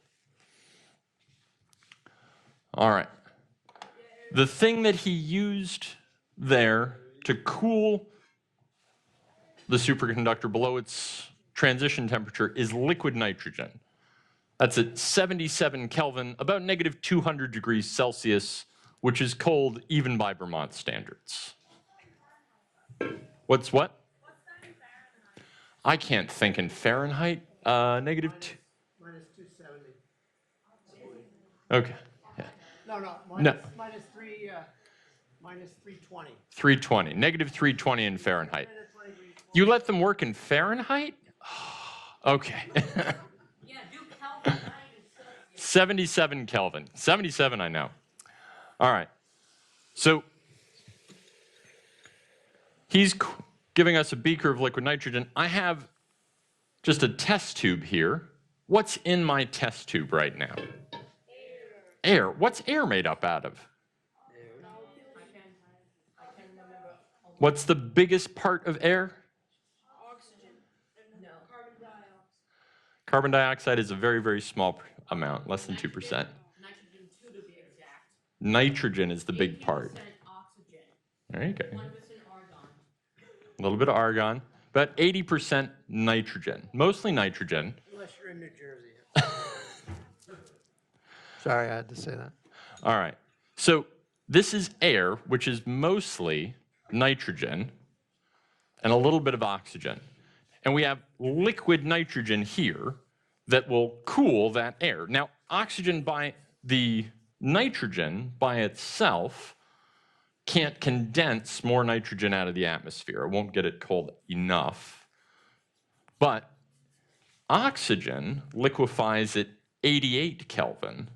Speaker 1: All right. The thing that he used there to cool the superconductor below its transition temperature is liquid nitrogen. That's at 77 Kelvin, about negative 200 degrees Celsius, which is cold even by Vermont standards. What's what? I can't think in Fahrenheit. Negative two.
Speaker 6: Minus 270.
Speaker 1: Okay. Yeah.
Speaker 6: No,
Speaker 1: No.
Speaker 6: minus 320.
Speaker 1: 320. Negative 320 in Fahrenheit. You let them work in Fahrenheit? Okay.
Speaker 3: Yeah, do Kelvin, not even Celsius.
Speaker 1: 77 Kelvin. 77, I know. All right. So he's giving us a beaker of liquid nitrogen. I have just a test tube here. What's in my test tube right now? Air. What's air made up out of?
Speaker 3: I can remember.
Speaker 1: What's the biggest part of air?
Speaker 4: Oxygen and
Speaker 3: No.
Speaker 4: carbon dioxide.
Speaker 1: Carbon dioxide is a very, very small amount, less than 2%.
Speaker 3: Nitrogen 2 to be exact.
Speaker 1: Nitrogen is the big part.
Speaker 3: 18% oxygen.
Speaker 1: There you go.
Speaker 3: 1% argon.
Speaker 1: A little bit of argon, but 80% nitrogen, mostly nitrogen.
Speaker 6: Unless you're in New Jersey. Sorry, I had to say that.
Speaker 1: All right. So this is air, which is mostly nitrogen and a little bit of oxygen. And we have liquid nitrogen here that will cool that air. Now, oxygen by the nitrogen by itself can't condense more nitrogen out of the atmosphere. It won't get it cold enough. But oxygen liquefies at 88 Kelvin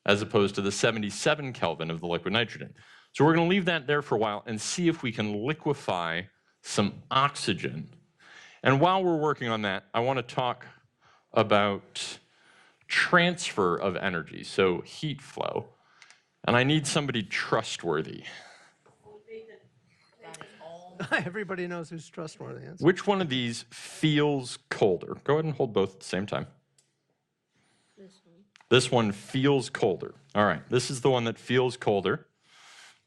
Speaker 1: as opposed to the 77 Kelvin of the liquid nitrogen. So we're going to leave that there for a while and see if we can liquefy some oxygen. And while we're working on that, I want to talk about transfer of energy, so heat flow. And I need somebody trustworthy.
Speaker 3: That is all.
Speaker 6: Everybody knows who's trustworthy. That's
Speaker 1: Which one of these feels colder? Go ahead and hold both at the same time. This one feels colder. All right, this is the one that feels colder.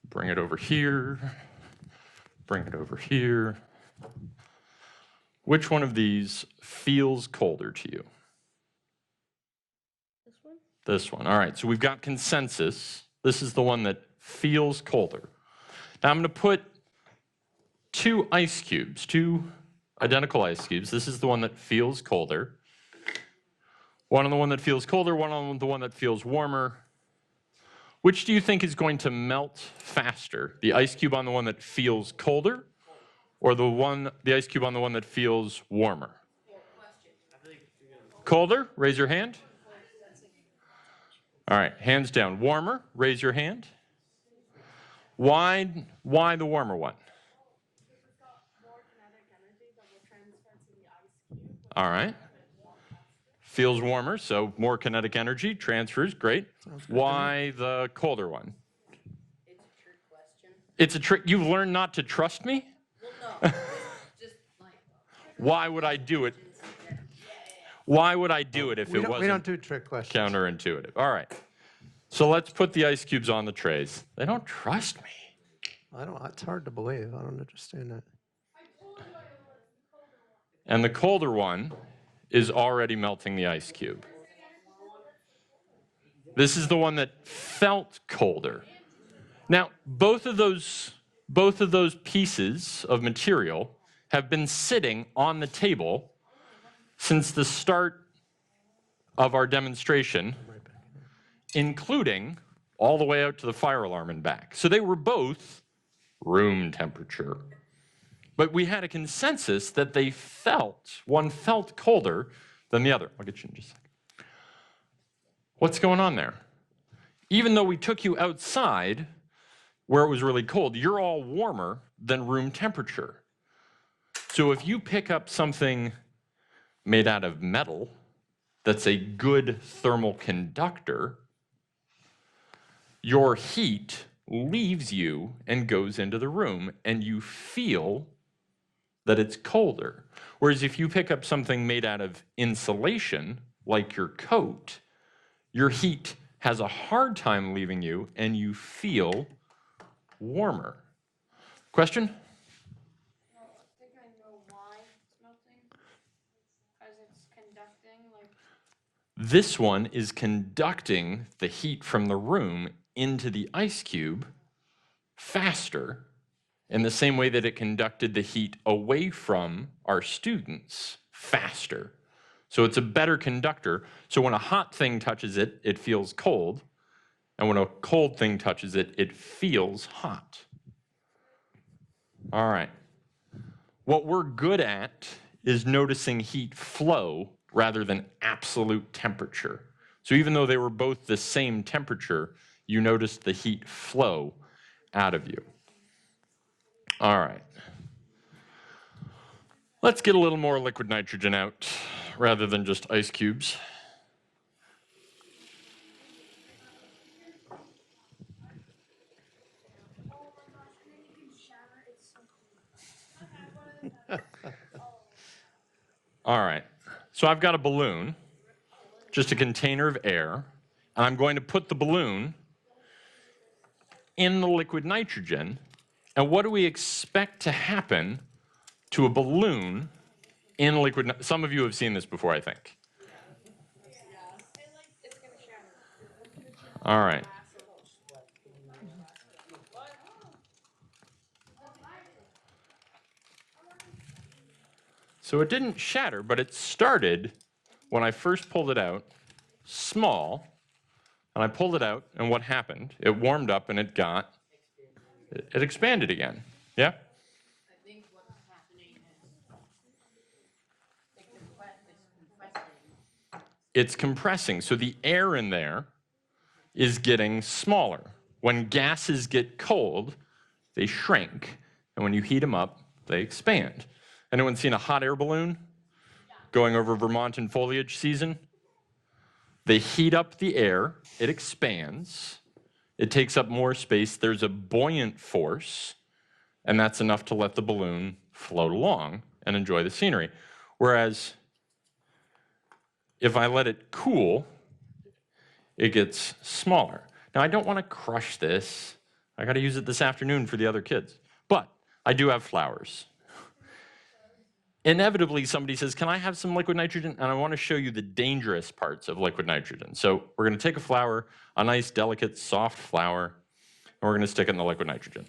Speaker 1: Bring it over here. Bring it over here. Which one of these feels colder to you?
Speaker 4: This one?
Speaker 1: This one. All right, so we've got consensus. This is the one that feels colder. Now I'm going to put two ice cubes, two identical ice cubes. This is the one that feels colder. One on the one that feels colder, one on the one that feels warmer. Which do you think is going to melt faster? The ice cube on the one that feels colder, or the ice cube on the one that feels warmer? Colder? Raise your hand. All right, hands down. Warmer? Raise your hand. Why the warmer one?
Speaker 2: It's got more kinetic energy that will transfer to the ice cube.
Speaker 1: All right. Feels warmer, so more kinetic energy transfers. Great. Why the colder one?
Speaker 3: It's a trick question.
Speaker 1: It's a trick. You've learned not to trust me?
Speaker 3: Well, no, just like.
Speaker 1: Why would I do it? Why would I do it if it
Speaker 6: we don't
Speaker 1: wasn't
Speaker 6: do trick questions.
Speaker 1: counterintuitive? All right. So let's put the ice cubes on the trays. They don't trust me.
Speaker 6: It's hard to believe. I don't understand that.
Speaker 1: And the colder one is already melting the ice cube. This is the one that felt colder. Now, both of those pieces of material have been sitting on the table since the start of our demonstration, including all the way out to the fire alarm and back. So they were both room temperature. But we had a consensus that one felt colder than the other. I'll get you in just a second. What's going on there? even though we took you outside where it was really cold, you're all warmer than room temperature. So if you pick up something made out of metal that's a good thermal conductor, your heat leaves you and goes into the room, and you feel that it's colder. Whereas if you pick up something made out of insulation, like your coat, your heat has a hard time leaving you, and you feel warmer. Question?
Speaker 4: Well, I think I know why it's melting. Because it's conducting, like,
Speaker 1: This one is conducting the heat from the room into the ice cube faster in the same way that it conducted the heat away from our students faster. So it's a better conductor. So when a hot thing touches it, it feels cold. And when a cold thing touches it, it feels hot. All right. What we're good at is noticing heat flow rather than absolute temperature. So even though they were both the same temperature, you noticed the heat flow out of you. All right. Let's get a little more liquid nitrogen out rather than just ice cubes.
Speaker 4: oh my gosh, and then you can shower, it's so cool.
Speaker 1: All right. So I've got a balloon, just a container of air, and I'm going to put the balloon in the liquid nitrogen. And what do we expect to happen to a balloon in liquid nitrogen? Some of you have seen this before, I think.
Speaker 4: It's gonna shatter.
Speaker 1: All right. So it didn't shatter, but it started when I first pulled it out, small, and I pulled it out, and what happened? It warmed up and it expanded again. Yeah?
Speaker 3: I think what's happening is compressing.
Speaker 1: It's compressing. So the air in there is getting smaller. When gases get cold, they shrink. And when you heat them up, they expand. Anyone seen a hot air balloon going over Vermont in foliage season? They heat up the air, it expands, it takes up more space, there's a buoyant force, and that's enough to let the balloon float along and enjoy the scenery. Whereas if I let it cool, it gets smaller. Now, I don't want to crush this. I got to use it this afternoon for the other kids. But I do have flowers. Inevitably, somebody says, can I have some liquid nitrogen? And I want to show you the dangerous parts of liquid nitrogen. So we're going to take a flower, a nice, delicate, soft flower, and we're going to stick it in the liquid nitrogen.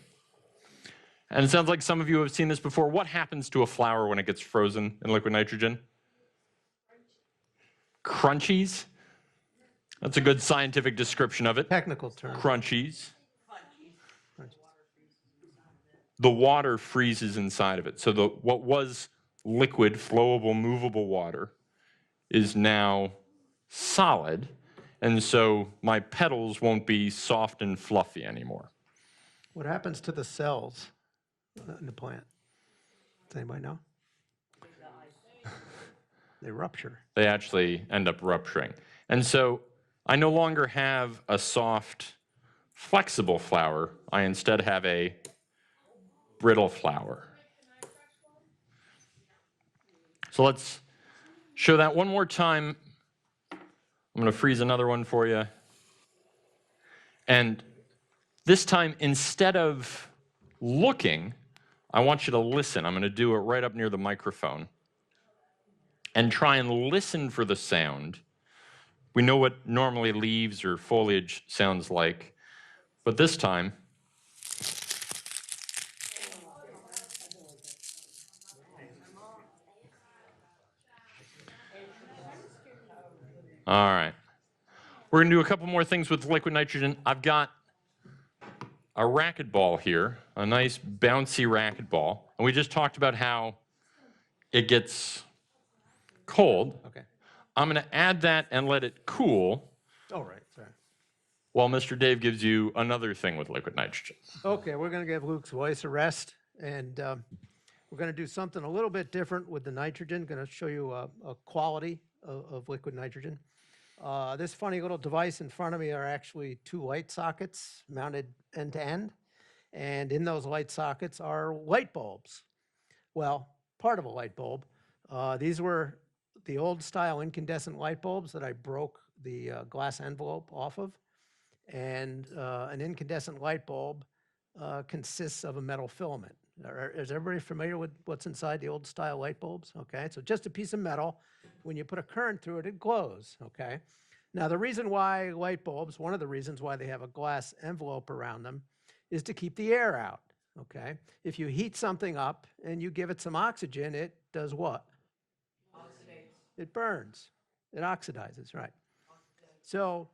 Speaker 1: And it sounds like some of you have seen this before. What happens to a flower when it gets frozen in liquid nitrogen? Crunchies. That's a good scientific description of it.
Speaker 6: Technical term.
Speaker 1: Crunchies. The water freezes inside of it. So what was liquid, flowable, movable water is now solid. And so my petals won't be soft and fluffy anymore.
Speaker 6: What happens to the cells in the plant? Does anybody know? They rupture.
Speaker 1: They actually end up rupturing. And so I no longer have a soft, flexible flower. I instead have a brittle flower. So let's show that one more time. I'm going to freeze another one for you. And this time, instead of looking, I want you to listen. I'm going to do it right up near the microphone. And try and listen for the sound. We know what normally leaves or foliage sounds like, but this time, all right. We're going to do a couple more things with liquid nitrogen. I've got a racquetball here, a nice bouncy racquetball. And we just talked about how it gets cold.
Speaker 6: Okay.
Speaker 1: I'm going to add that and let it cool.
Speaker 6: Oh, right. Sorry.
Speaker 1: while Mr. Dave gives you another thing with liquid nitrogen.
Speaker 6: Okay, we're going to give Luke's voice a rest, and we're going to do something a little bit different with the nitrogen. Going to show you a quality of liquid nitrogen. This funny little device in front of me are actually 2 light sockets mounted end to end, and in those light sockets are light bulbs. Well, part of a light bulb. These were the old style incandescent light bulbs that I broke the glass envelope off of. And an incandescent light bulb consists of a metal filament. Is everybody familiar with what's inside the old style light bulbs? Okay, so just a piece of metal. When you put a current through it, it glows, okay? Now, the reason why light bulbs, one of the reasons why they have a glass envelope around them, is to keep the air out, okay? If you heat something up and you give it some oxygen, it does what?
Speaker 3: Oxidates.
Speaker 6: It burns. It oxidizes, right? So,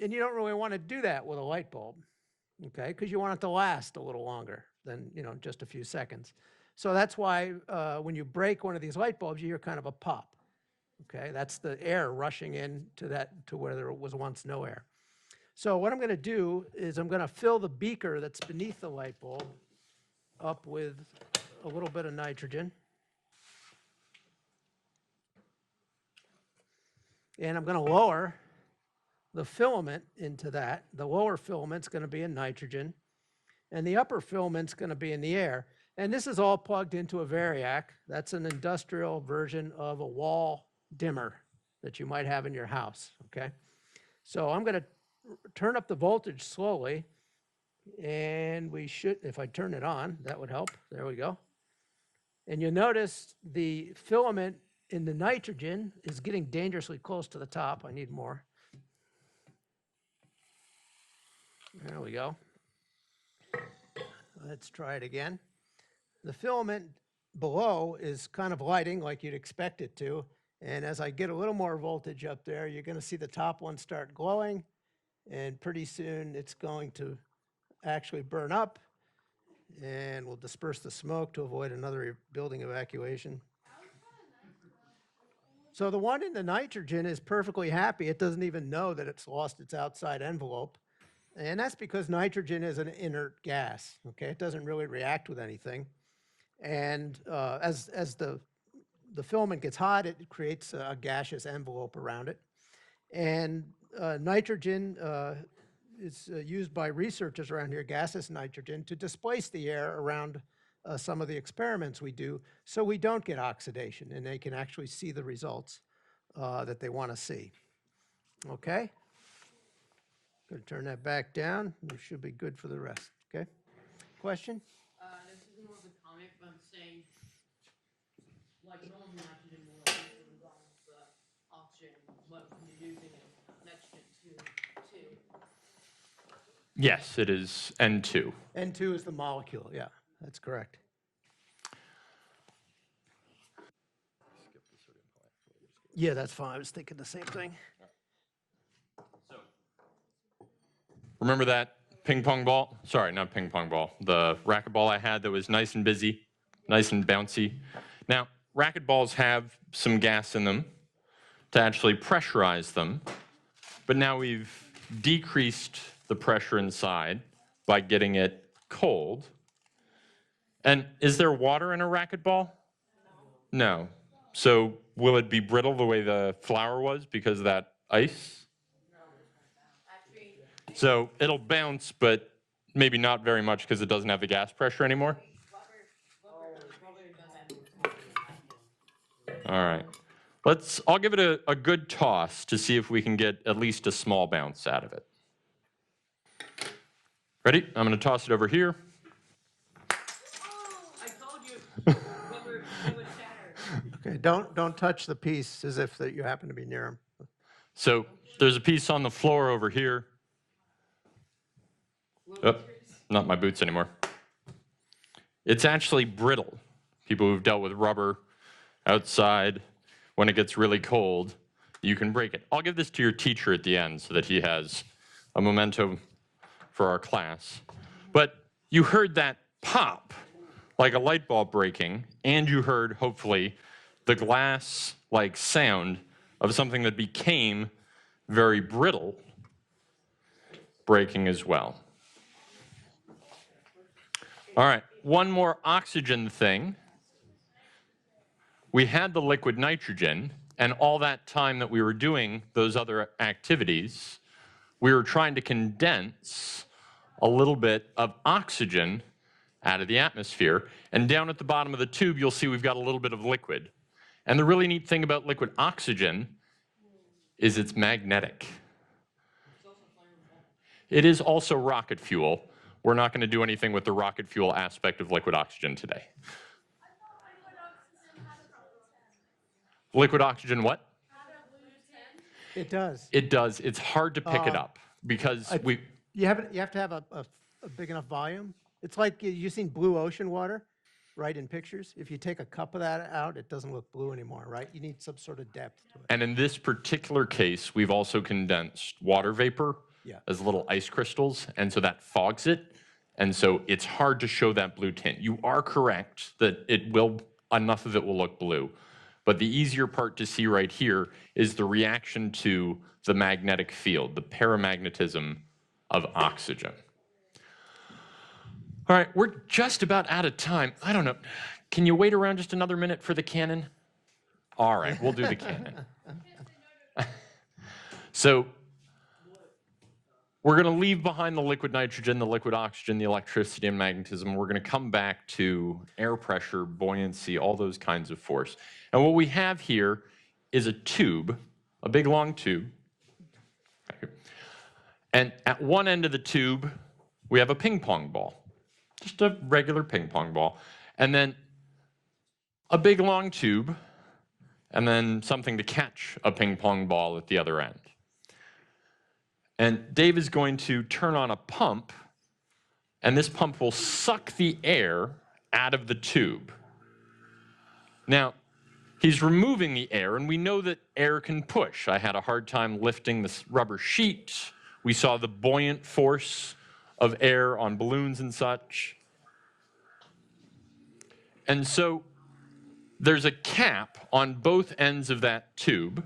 Speaker 6: and you don't really want to do that with a light bulb, okay? Because you want it to last a little longer than, just a few seconds. So that's why when you break one of these light bulbs, you hear kind of a pop, okay? That's the air rushing in to where there was once no air. So what I'm going to do is I'm going to fill the beaker that's beneath the light bulb up with a little bit of nitrogen. And I'm going to lower the filament into that. The lower filament's going to be in nitrogen, and the upper filament's going to be in the air. And this is all plugged into a variac. That's an industrial version of a wall dimmer that you might have in your house, okay? So I'm going to turn up the voltage slowly, and we should, if I turn it on, that would help. There we go. And you'll notice the filament in the nitrogen is getting dangerously close to the top. I need more. There we go. Let's try it again. The filament below is kind of lighting like you'd expect it to. And as I get a little more voltage up there, you're going to see the top one start glowing. And pretty soon it's going to actually burn up. And we'll disperse the smoke to avoid another building evacuation. So the one in the nitrogen is perfectly happy. It doesn't even know that it's lost its outside envelope. And that's because nitrogen is an inert gas, okay? It doesn't really react with anything. And as the filament gets hot, it creates a gaseous envelope around it. And nitrogen is used by researchers around here, gaseous nitrogen, to displace the air around some of the experiments we do so we don't get oxidation and they can actually see the results that they want to see. Okay? Going to turn that back down. We should be good for the rest. Okay? Question?
Speaker 3: This is more of a comment, but I'm saying, like normal nitrogen will dissolve the oxygen, but when you're using nitrogen too.
Speaker 1: Yes, it is N2.
Speaker 6: N2 is the molecule. Yeah, that's correct. Yeah, that's fine. I was thinking the same thing.
Speaker 1: Remember that ping pong ball? Sorry, not ping pong ball. The racquetball I had that was nice and busy, nice and bouncy. Now, racquetballs have some gas in them to actually pressurize them, but now we've decreased the pressure inside by getting it cold. And is there water in a racquetball? No. So will it be brittle the way the flower was because of that ice? So it'll bounce, but maybe not very much because it doesn't have the gas pressure anymore. All right. I'll give it a good toss to see if we can get at least a small bounce out of it. Ready? I'm going to toss it over here.
Speaker 3: I told you, rubber shatter.
Speaker 6: Okay, don't touch the piece as if that you happen to be near them.
Speaker 1: So there's a piece on the floor over here. Oh, not my boots anymore. It's actually brittle. People who've dealt with rubber outside, when it gets really cold, you can break it. I'll give this to your teacher at the end so that he has a memento for our class. But you heard that pop, like a light bulb breaking, and you heard, hopefully, the glass-like sound of something that became very brittle. breaking as well. All right, one more oxygen thing. We had the liquid nitrogen, and all that time that we were doing those other activities, we were trying to condense a little bit of oxygen out of the atmosphere. And down at the bottom of the tube, you'll see we've got a little bit of liquid. And the really neat thing about liquid oxygen is it's magnetic. It is also rocket fuel. We're not going to do anything with the rocket fuel aspect of liquid oxygen today. Liquid oxygen what?
Speaker 6: It does.
Speaker 1: It does. It's hard to pick it up because we...
Speaker 6: You have to have a big enough volume. It's like you've seen blue ocean water, right, in pictures. If you take a cup of that out, it doesn't look blue anymore, right? You need some sort of depth to it.
Speaker 1: And in this particular case, we've also condensed water vapor as little ice crystals, and so that fogs it. And so it's hard to show that blue tint. You are correct that enough of it will look blue. But the easier part to see right here is the reaction to the magnetic field, the paramagnetism of oxygen. All right, we're just about out of time. I don't know. Can you wait around just another minute for the cannon? All right, we'll do the cannon. So we're going to leave behind the liquid nitrogen, the liquid oxygen, the electricity, and magnetism. We're going to come back to air pressure, buoyancy, all those kinds of force. And what we have here is a tube, a big long tube. And at one end of the tube, we have a ping pong ball, just a regular ping pong ball. And then a big long tube, and then something to catch a ping pong ball at the other end. And Dave is going to turn on a pump, and this pump will suck the air out of the tube. Now, he's removing the air, and we know that air can push. I had a hard time lifting this rubber sheet. We saw the buoyant force of air on balloons and such. And so there's a cap on both ends of that tube,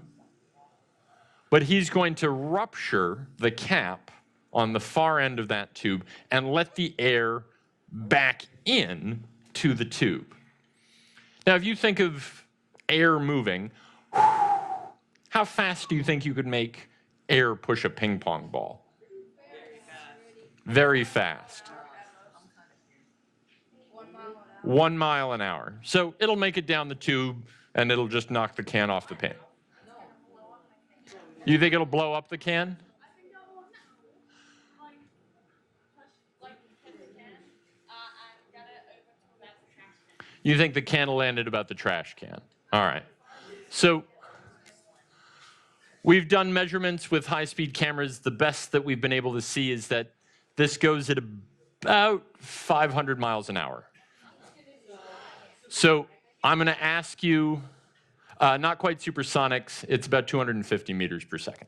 Speaker 1: but he's going to rupture the cap on the far end of that tube and let the air back in to the tube. Now, if you think of air moving, how fast do you think you could make air push a ping pong ball? Very fast. 1 mile an hour. So it'll make it down the tube, and it'll just knock the can off the pin. You think it'll blow up the can? You think the can will land at about the trash can? All right. So we've done measurements with high-speed cameras. The best that we've been able to see is that this goes at about 500 miles an hour. So I'm going to ask you, not quite supersonics, it's about 250 meters per second.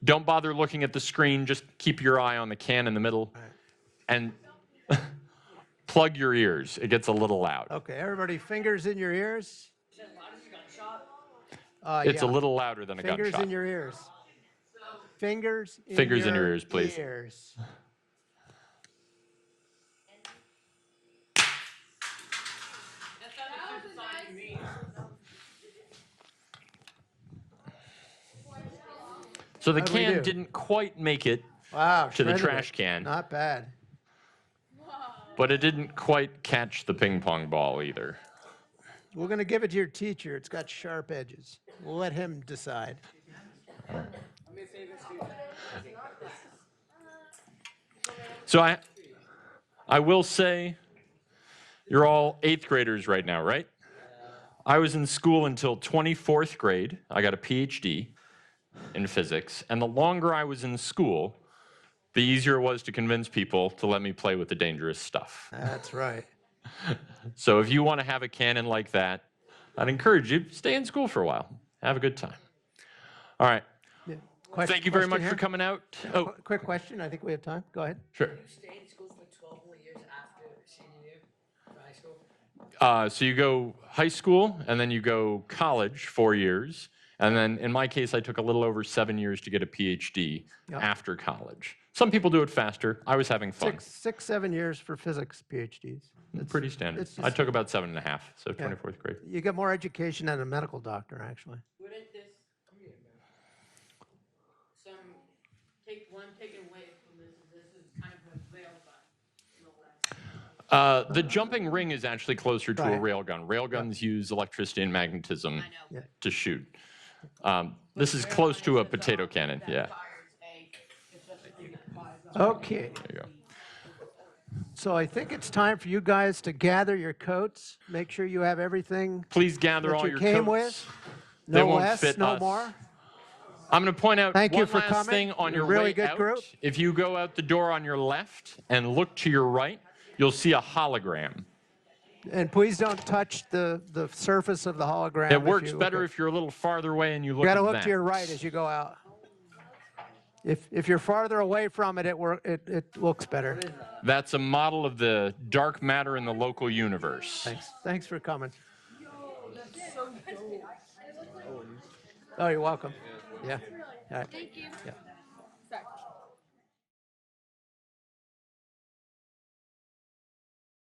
Speaker 1: Don't bother looking at the screen, just keep your eye on the can in the middle, and plug your ears. It gets a little loud.
Speaker 6: Okay, everybody, fingers in your ears.
Speaker 1: It's a little louder than a gunshot.
Speaker 6: Fingers in your ears. Fingers in
Speaker 1: your ears, please.
Speaker 6: Ears.
Speaker 1: So the
Speaker 6: How'd we
Speaker 1: can
Speaker 6: do?
Speaker 1: didn't quite make it
Speaker 6: Wow,
Speaker 1: to the
Speaker 6: shredded
Speaker 1: trash
Speaker 6: it.
Speaker 1: can,
Speaker 6: Not bad.
Speaker 1: but it didn't quite catch the ping pong ball either.
Speaker 6: We're going to give it to your teacher. It's got sharp edges. We'll let him decide.
Speaker 1: So I will say, you're all 8th graders right now, right? I was in school until 24th grade. I got a PhD in physics. And the longer I was in school, the easier it was to convince people to let me play with the dangerous stuff.
Speaker 6: That's right.
Speaker 1: So if you want to have a cannon like that, I'd encourage you, stay in school for a while. Have a good time. All right.
Speaker 6: Yeah.
Speaker 1: Thank you very much
Speaker 6: Question
Speaker 1: for
Speaker 6: here?
Speaker 1: coming out. Oh,
Speaker 6: Quick question. I think we have time. Go ahead.
Speaker 1: sure.
Speaker 7: You stayed in school for like 12 more years after senior year of high school?
Speaker 1: So you go high school, and then you go college, 4 years, And then in my case, I took a little over 7 years to get a PhD
Speaker 6: Yep.
Speaker 1: after college. Some people do it faster. I was having fun.
Speaker 6: 7 years for physics PhDs. It's-
Speaker 1: Pretty standard.
Speaker 6: it's
Speaker 1: I
Speaker 6: just-
Speaker 1: took about 7.5, so 24th grade.
Speaker 6: You get more education than a medical doctor, actually.
Speaker 3: Wouldn't this, some, one taken away from this is kind of a rail gun.
Speaker 1: The jumping ring is actually closer to a
Speaker 6: Right.
Speaker 1: railgun. Railguns use electricity and magnetism
Speaker 3: I know.
Speaker 6: Yeah.
Speaker 1: to shoot. This is close to a potato cannon, yeah.
Speaker 6: Okay,
Speaker 1: There you go.
Speaker 6: so I think it's time for you guys to gather your coats. Make sure you have everything
Speaker 1: Please gather
Speaker 6: that
Speaker 1: all
Speaker 6: you
Speaker 1: your
Speaker 6: came
Speaker 1: coats.
Speaker 6: with.
Speaker 1: They
Speaker 6: No
Speaker 1: won't
Speaker 6: less,
Speaker 1: fit
Speaker 6: no
Speaker 1: us.
Speaker 6: more.
Speaker 1: I'm going to point out
Speaker 6: Thank you
Speaker 1: one
Speaker 6: for
Speaker 1: last
Speaker 6: coming.
Speaker 1: thing on
Speaker 6: You're
Speaker 1: your
Speaker 6: a really
Speaker 1: way
Speaker 6: good
Speaker 1: out.
Speaker 6: group.
Speaker 1: If you go out the door on your left and look to your right, you'll see a hologram.
Speaker 6: And please don't touch the surface of the hologram.
Speaker 1: It works better if you're a little farther away and you look
Speaker 6: You got
Speaker 1: at
Speaker 6: to look
Speaker 1: that.
Speaker 6: to your right as you go out. If you're farther away from it, it looks better.
Speaker 1: That's a model of the dark matter in the local universe.
Speaker 6: Thanks for coming. Oh, you're welcome. Yeah. All right.
Speaker 4: Thank you.
Speaker 6: Yeah.